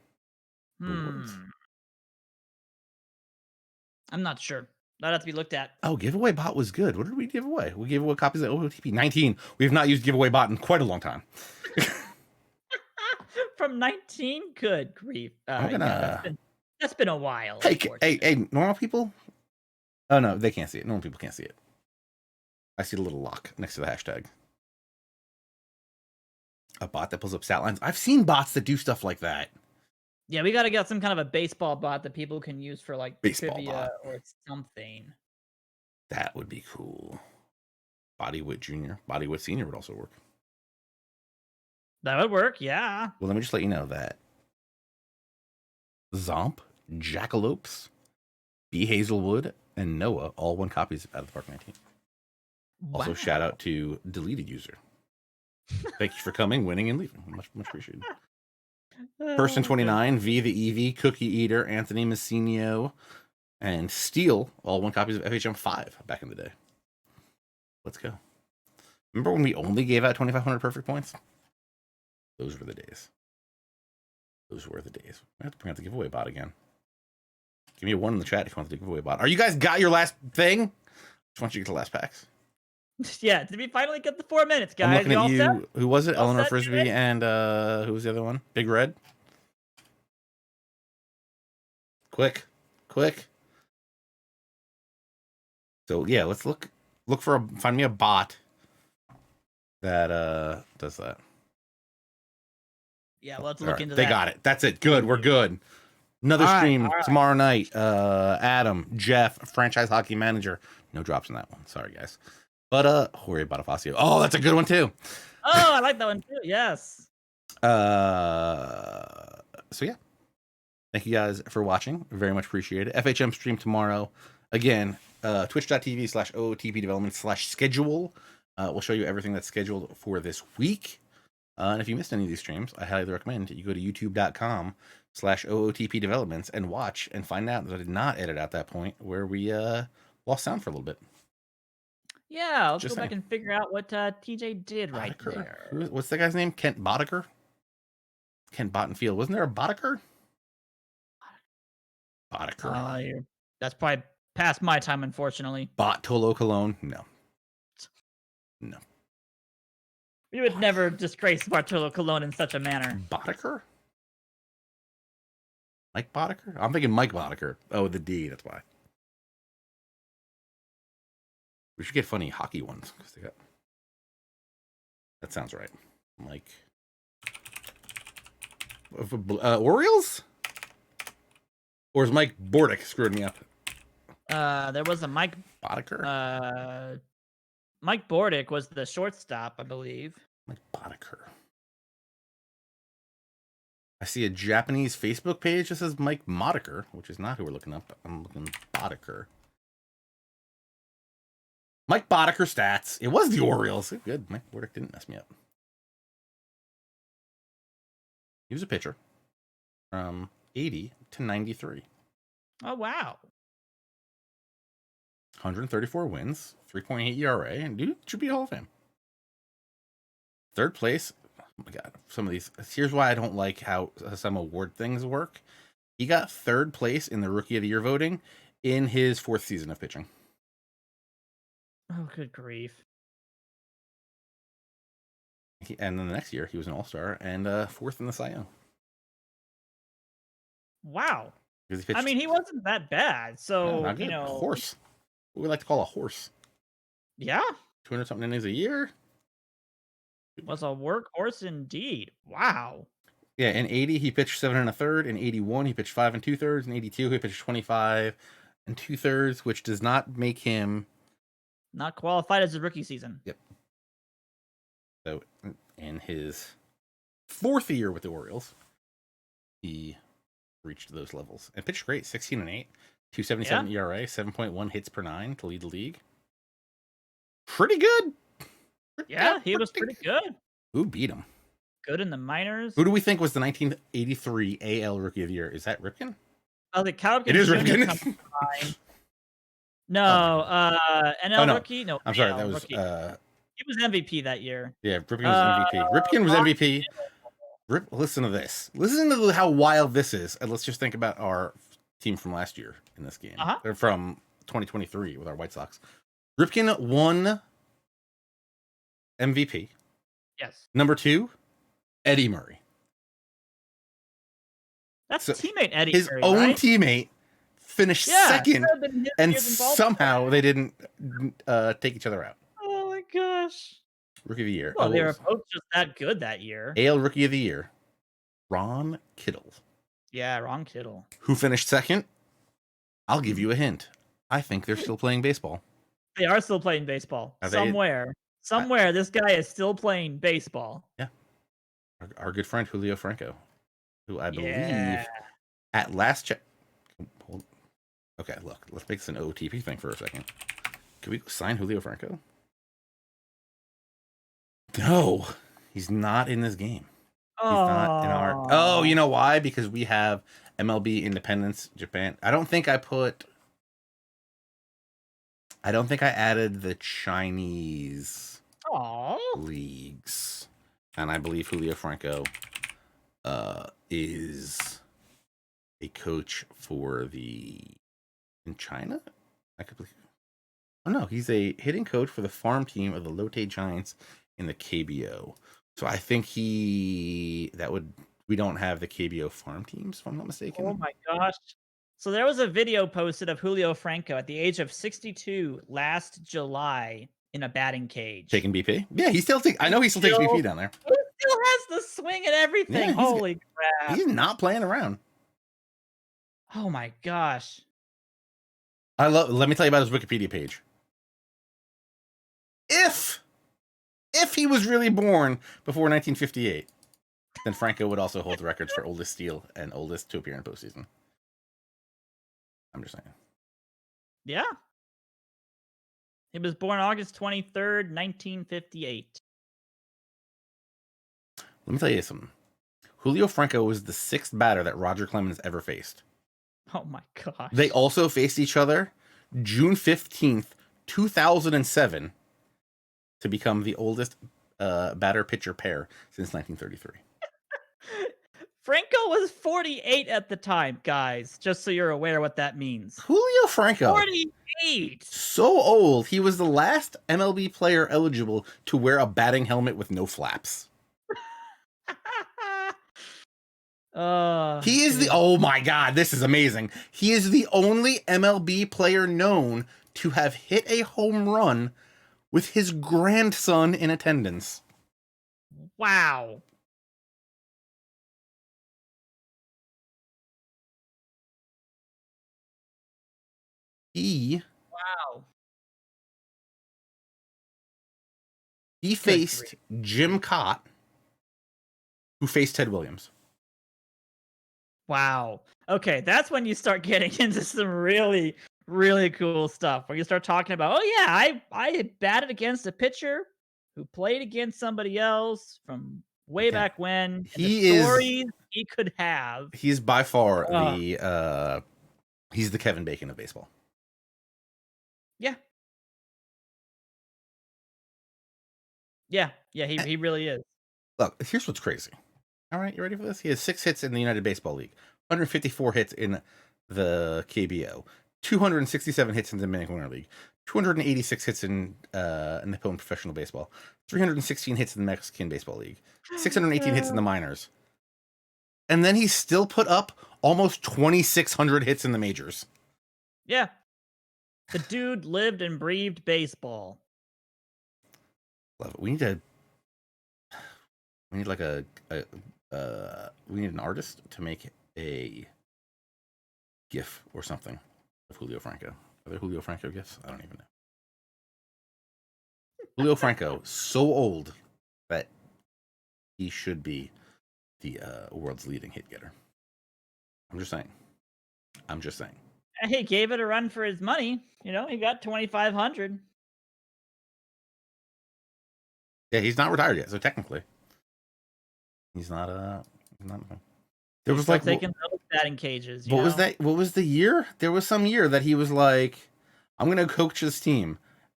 Rewards? I'm not sure. That'd have to be looked at. Oh, giveaway bot was good. What did we give away? We gave away copies of OOTP 19. We have not used giveaway bot in quite a long time. From 19? Good grief. I'm gonna... that's been a while. Hey, normal people? Oh, no, they can't see it. Normal people can't see it. I see the little lock next to the hashtag. A bot that pulls up stat lines. I've seen bots that do stuff like that. Yeah, we got to get some kind of a baseball bot that people can use for like baseball trivia bot or something. That would be cool. Bodywit Jr., Bodywit Senior would also work. That would work, yeah. Well, let me just let you know that Zomp, Jackalopes, B. Hazelwood, and Noah all won copies of Out of the Park 19. Also, shout out to Deleted User. Thank you for coming, winning, and leaving. Much appreciated. Person 29, V the EV, Cookie Eater, Anthony Messinio, and Steel all won copies of FHM 5 back in the day. Let's go. Remember when we only gave out 2,500 perfect points? Those were the days. Those were the days. I have to bring out the giveaway bot again. Give me a 1 in the chat if you want the giveaway bot. Are you guys got your last thing? Just want you to get the last packs. Yeah, did we finally get the 4 minutes, guys? I'm looking at you. Set? Who was it? All Eleanor set, Frisbee dude? and who was the other one? Big Red. Quick. So yeah, let's look for find me a bot that does that. Yeah, let's look into that. They got it. That's it. Good. We're good. Another stream tomorrow night. Adam, Jeff, franchise hockey manager. No drops in that one. Sorry, guys. But Jorge Bonifacio. Oh, that's a good one too. Oh, I like that one too. Yes. So yeah. Thank you guys for watching. Very much appreciated. FHM stream tomorrow. Again, twitch.tv/OOTP development/schedule. We'll show you everything that's scheduled for this week. And if you missed any of these streams, I highly recommend you go to youtube.com/OOTP developments and watch and find out that I did not edit out that point where we lost sound for a little bit. Yeah, let's go back and figure out what TJ did right there. What's that guy's name? Kent Boddicker? Kent Bottenfield. Wasn't there a Boddicker? Boddicker. That's probably past my time, unfortunately. Tolo Cologne? No. We would never disgrace Bartolo Colon in such a manner. Boddicker? Mike Boddicker? I'm thinking Mike Boddicker. Oh, the D, that's why. We should get funny hockey ones. They got... That sounds right. Mike. Orioles? Or is Mike Bordick screwing me up? There was a Mike Boddicker? Mike Bordick was the shortstop, I believe. Mike Boddicker. I see a Japanese Facebook page that says Mike Modiker, which is not who we're looking up. I'm looking Boddicker. Mike Boddicker stats. It was the Orioles. Good. Mike Boddicker didn't mess me up. He was a pitcher from 80 to 93. Oh, wow. 134 wins, 3.8 ERA, and dude should be Hall of Fame. Third place. Oh my God. Some of these. Here's why I don't like how some award things work. He got third place in the Rookie of the Year voting in his 4th season of pitching. Oh, good grief. And then the next year, he was an All-Star and 4th in the Cy Young. Wow. Because he I mean, he wasn't that bad. So, not good. Horse. What we like to call a horse. Yeah. 200-something innings a year. Was a workhorse indeed. Wow. Yeah, in 80, he pitched 7 1/3. In 81, he pitched 5 2/3. In 82, he pitched 25 2/3, which does not make him not qualified as a rookie season. Yep. So in his 4th year with the Orioles, he reached those levels and pitched great. 16 8, 2.77 ERA, 7.1 hits per 9 to lead the league. Pretty good. He was pretty good. Who beat him? Good in the minors. Who do we think was the 1983 AL Rookie of the Year? Is that Ripken? Oh, the Cowboys. It is Ripken. No, NL no. Rookie. No, I'm sorry. AL That was. Rookie. He was MVP that year. Yeah, Ripken was MVP. Ripken was MVP. Listen to this. Listen to how wild this is, and let's just think about our team from last year in this game. Or from 2023 with our White Sox. Ripken won MVP. Yes. Number 2, Eddie Murray. That's teammate Eddie his Murray, own right? teammate finished second, and somehow they didn't take each other out. Oh my gosh. Rookie of the Year. Well, they were both just that good that year. AL Rookie of the Year, Ron Kittle. Yeah, Ron Kittle. Who finished second? I'll give you a hint. I think they're still playing baseball. They are still playing baseball. Somewhere, this guy is still playing baseball. Yeah. Our good friend Julio Franco, who I believe at last check. Okay, look, let's make this an OOTP thing for a second. Can we sign Julio Franco? No, he's not in this game. He's not in our. Oh, you know why? Because we have MLB Independence Japan. I don't think I added the Chinese leagues, and I believe Julio Franco is a coach for in China. I could believe. Oh no, he's a hitting coach for the farm team of the Lotte Giants in the KBO. So I think we don't have the KBO farm teams, if I'm not mistaken. Oh my gosh. So there was a video posted of Julio Franco at the age of 62 last July in a batting cage. Taking BP? Yeah, he still takes BP down there. He still has the swing and everything. Yeah, holy crap. He's not playing around. Oh my gosh. Let me tell you about his Wikipedia page. If he was really born before 1958, then Franco would also hold the records for oldest steal and oldest to appear in postseason. I'm just saying. Yeah. He was born August 23rd, 1958. Let me tell you something. Julio Franco was the 6th batter that Roger Clemens ever faced. Oh my gosh. They also faced each other June 15th, 2007 to become the oldest batter-pitcher pair since 1933. Franco was 48 at the time, guys, just so you're aware what that means. Julio Franco. 48! So old, he was the last MLB player eligible to wear a batting helmet with no flaps. He is oh my God, this is amazing. He is the only MLB player known to have hit a home run with his grandson in attendance. Wow. He faced Jim Cott, who faced Ted Williams. Wow. Okay, that's when you start getting into some really, really cool stuff. Where you start talking about, oh yeah, I batted against a pitcher who played against somebody else from way Yeah, back when, and the he is. stories he could have. He's by far Oh, the he's the Kevin Bacon of baseball. yeah, yeah, yeah. He Eh, he really is. Look, here's what's crazy. All right, you ready for this? He has 6 hits in the United Baseball League, 154 hits in the KBO, 267 hits in the Dominican Winter League, 286 hits in Nippon Professional Baseball, 316 hits in the Mexican Baseball League, 618 hits in the minors, and then he still put up almost 2,600 hits in the majors. Yeah, the dude lived and breathed baseball. Love it. We need like we need an artist to make a GIF or something of Julio Franco. Are there Julio Franco GIFs? I don't even know. Julio Franco, so old that he should be the world's leading hit getter. I'm just saying. I'm just saying. He gave it a run for his money. You know, he got 2,500. Yeah, he's not retired yet, so technically, he's not. There was Still like, taking those batting cages. You what was know, that? What was the year? There was some year that he was like, "I'm gonna coach this team,"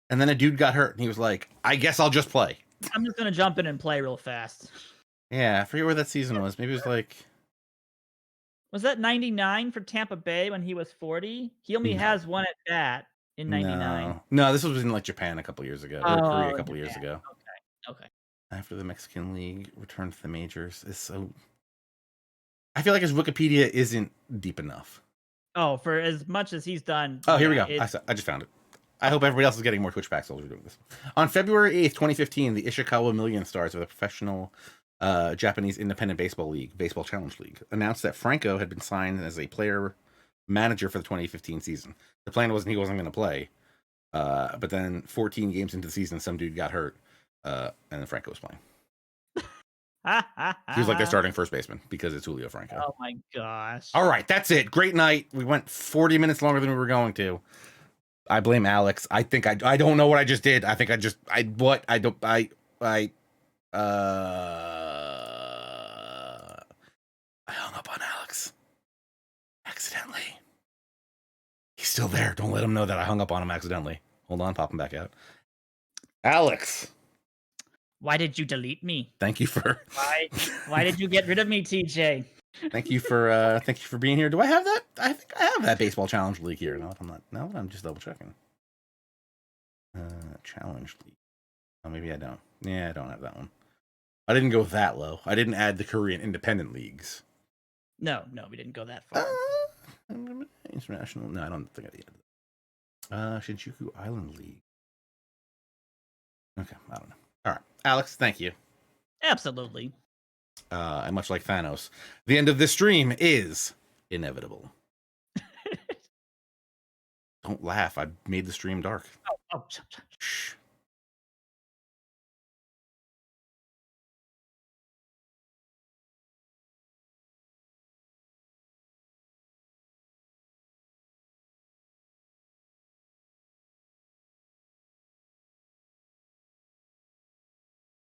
and then a dude got hurt, and he was like, "I guess I'll just play." I'm just gonna jump in and play real fast. Yeah, I forget where that season was. Maybe it was like, Was that 99 for Tampa Bay when he was 40? He only no, has one at bat in 99. no. This was in like Japan a couple years ago, or Korea a Oh, in couple years Japan. ago. Okay. Okay. After the Mexican League returned to the majors, is so. I feel like his Wikipedia isn't deep enough. Oh, for as much as he's done. Oh, here we Yeah, go. I just found it. I hope everybody else is getting more Twitch packs while we're doing this. On February 8th, 2015, the Ishikawa Million Stars of the professional Japanese Independent Baseball League, Baseball Challenge League, announced that Franco had been signed as a player manager for the 2015 season. The plan was he wasn't going to play, but then 14 games into the season, some dude got hurt, and then Franco was playing. He was like their starting first baseman because it's Julio Franco. Oh my gosh. All right, that's it. Great night. We went 40 minutes longer than we were going to. I blame Alex. I think I don't know what I just did. I think I hung up on Alex accidentally. He's still there. Don't let him know that I hung up on him accidentally. Hold on, pop him back out. Alex, Why did you delete me? thank you for Why did you get rid of me, TJ? thank you for being here. Do I have that? I think I have that baseball challenge league here. Now that I'm just double checking. Challenge league. Oh, maybe I don't. Yeah, I don't have that one. I didn't go that low. I didn't add the Korean independent leagues. No, we didn't go that far. International. No, I don't think I did. Shinjuku Island League. Okay, I don't know. All right, Alex, thank you. Absolutely. And much like Thanos, the end of this stream is inevitable. Don't laugh. I made the stream dark. Oh, Shh.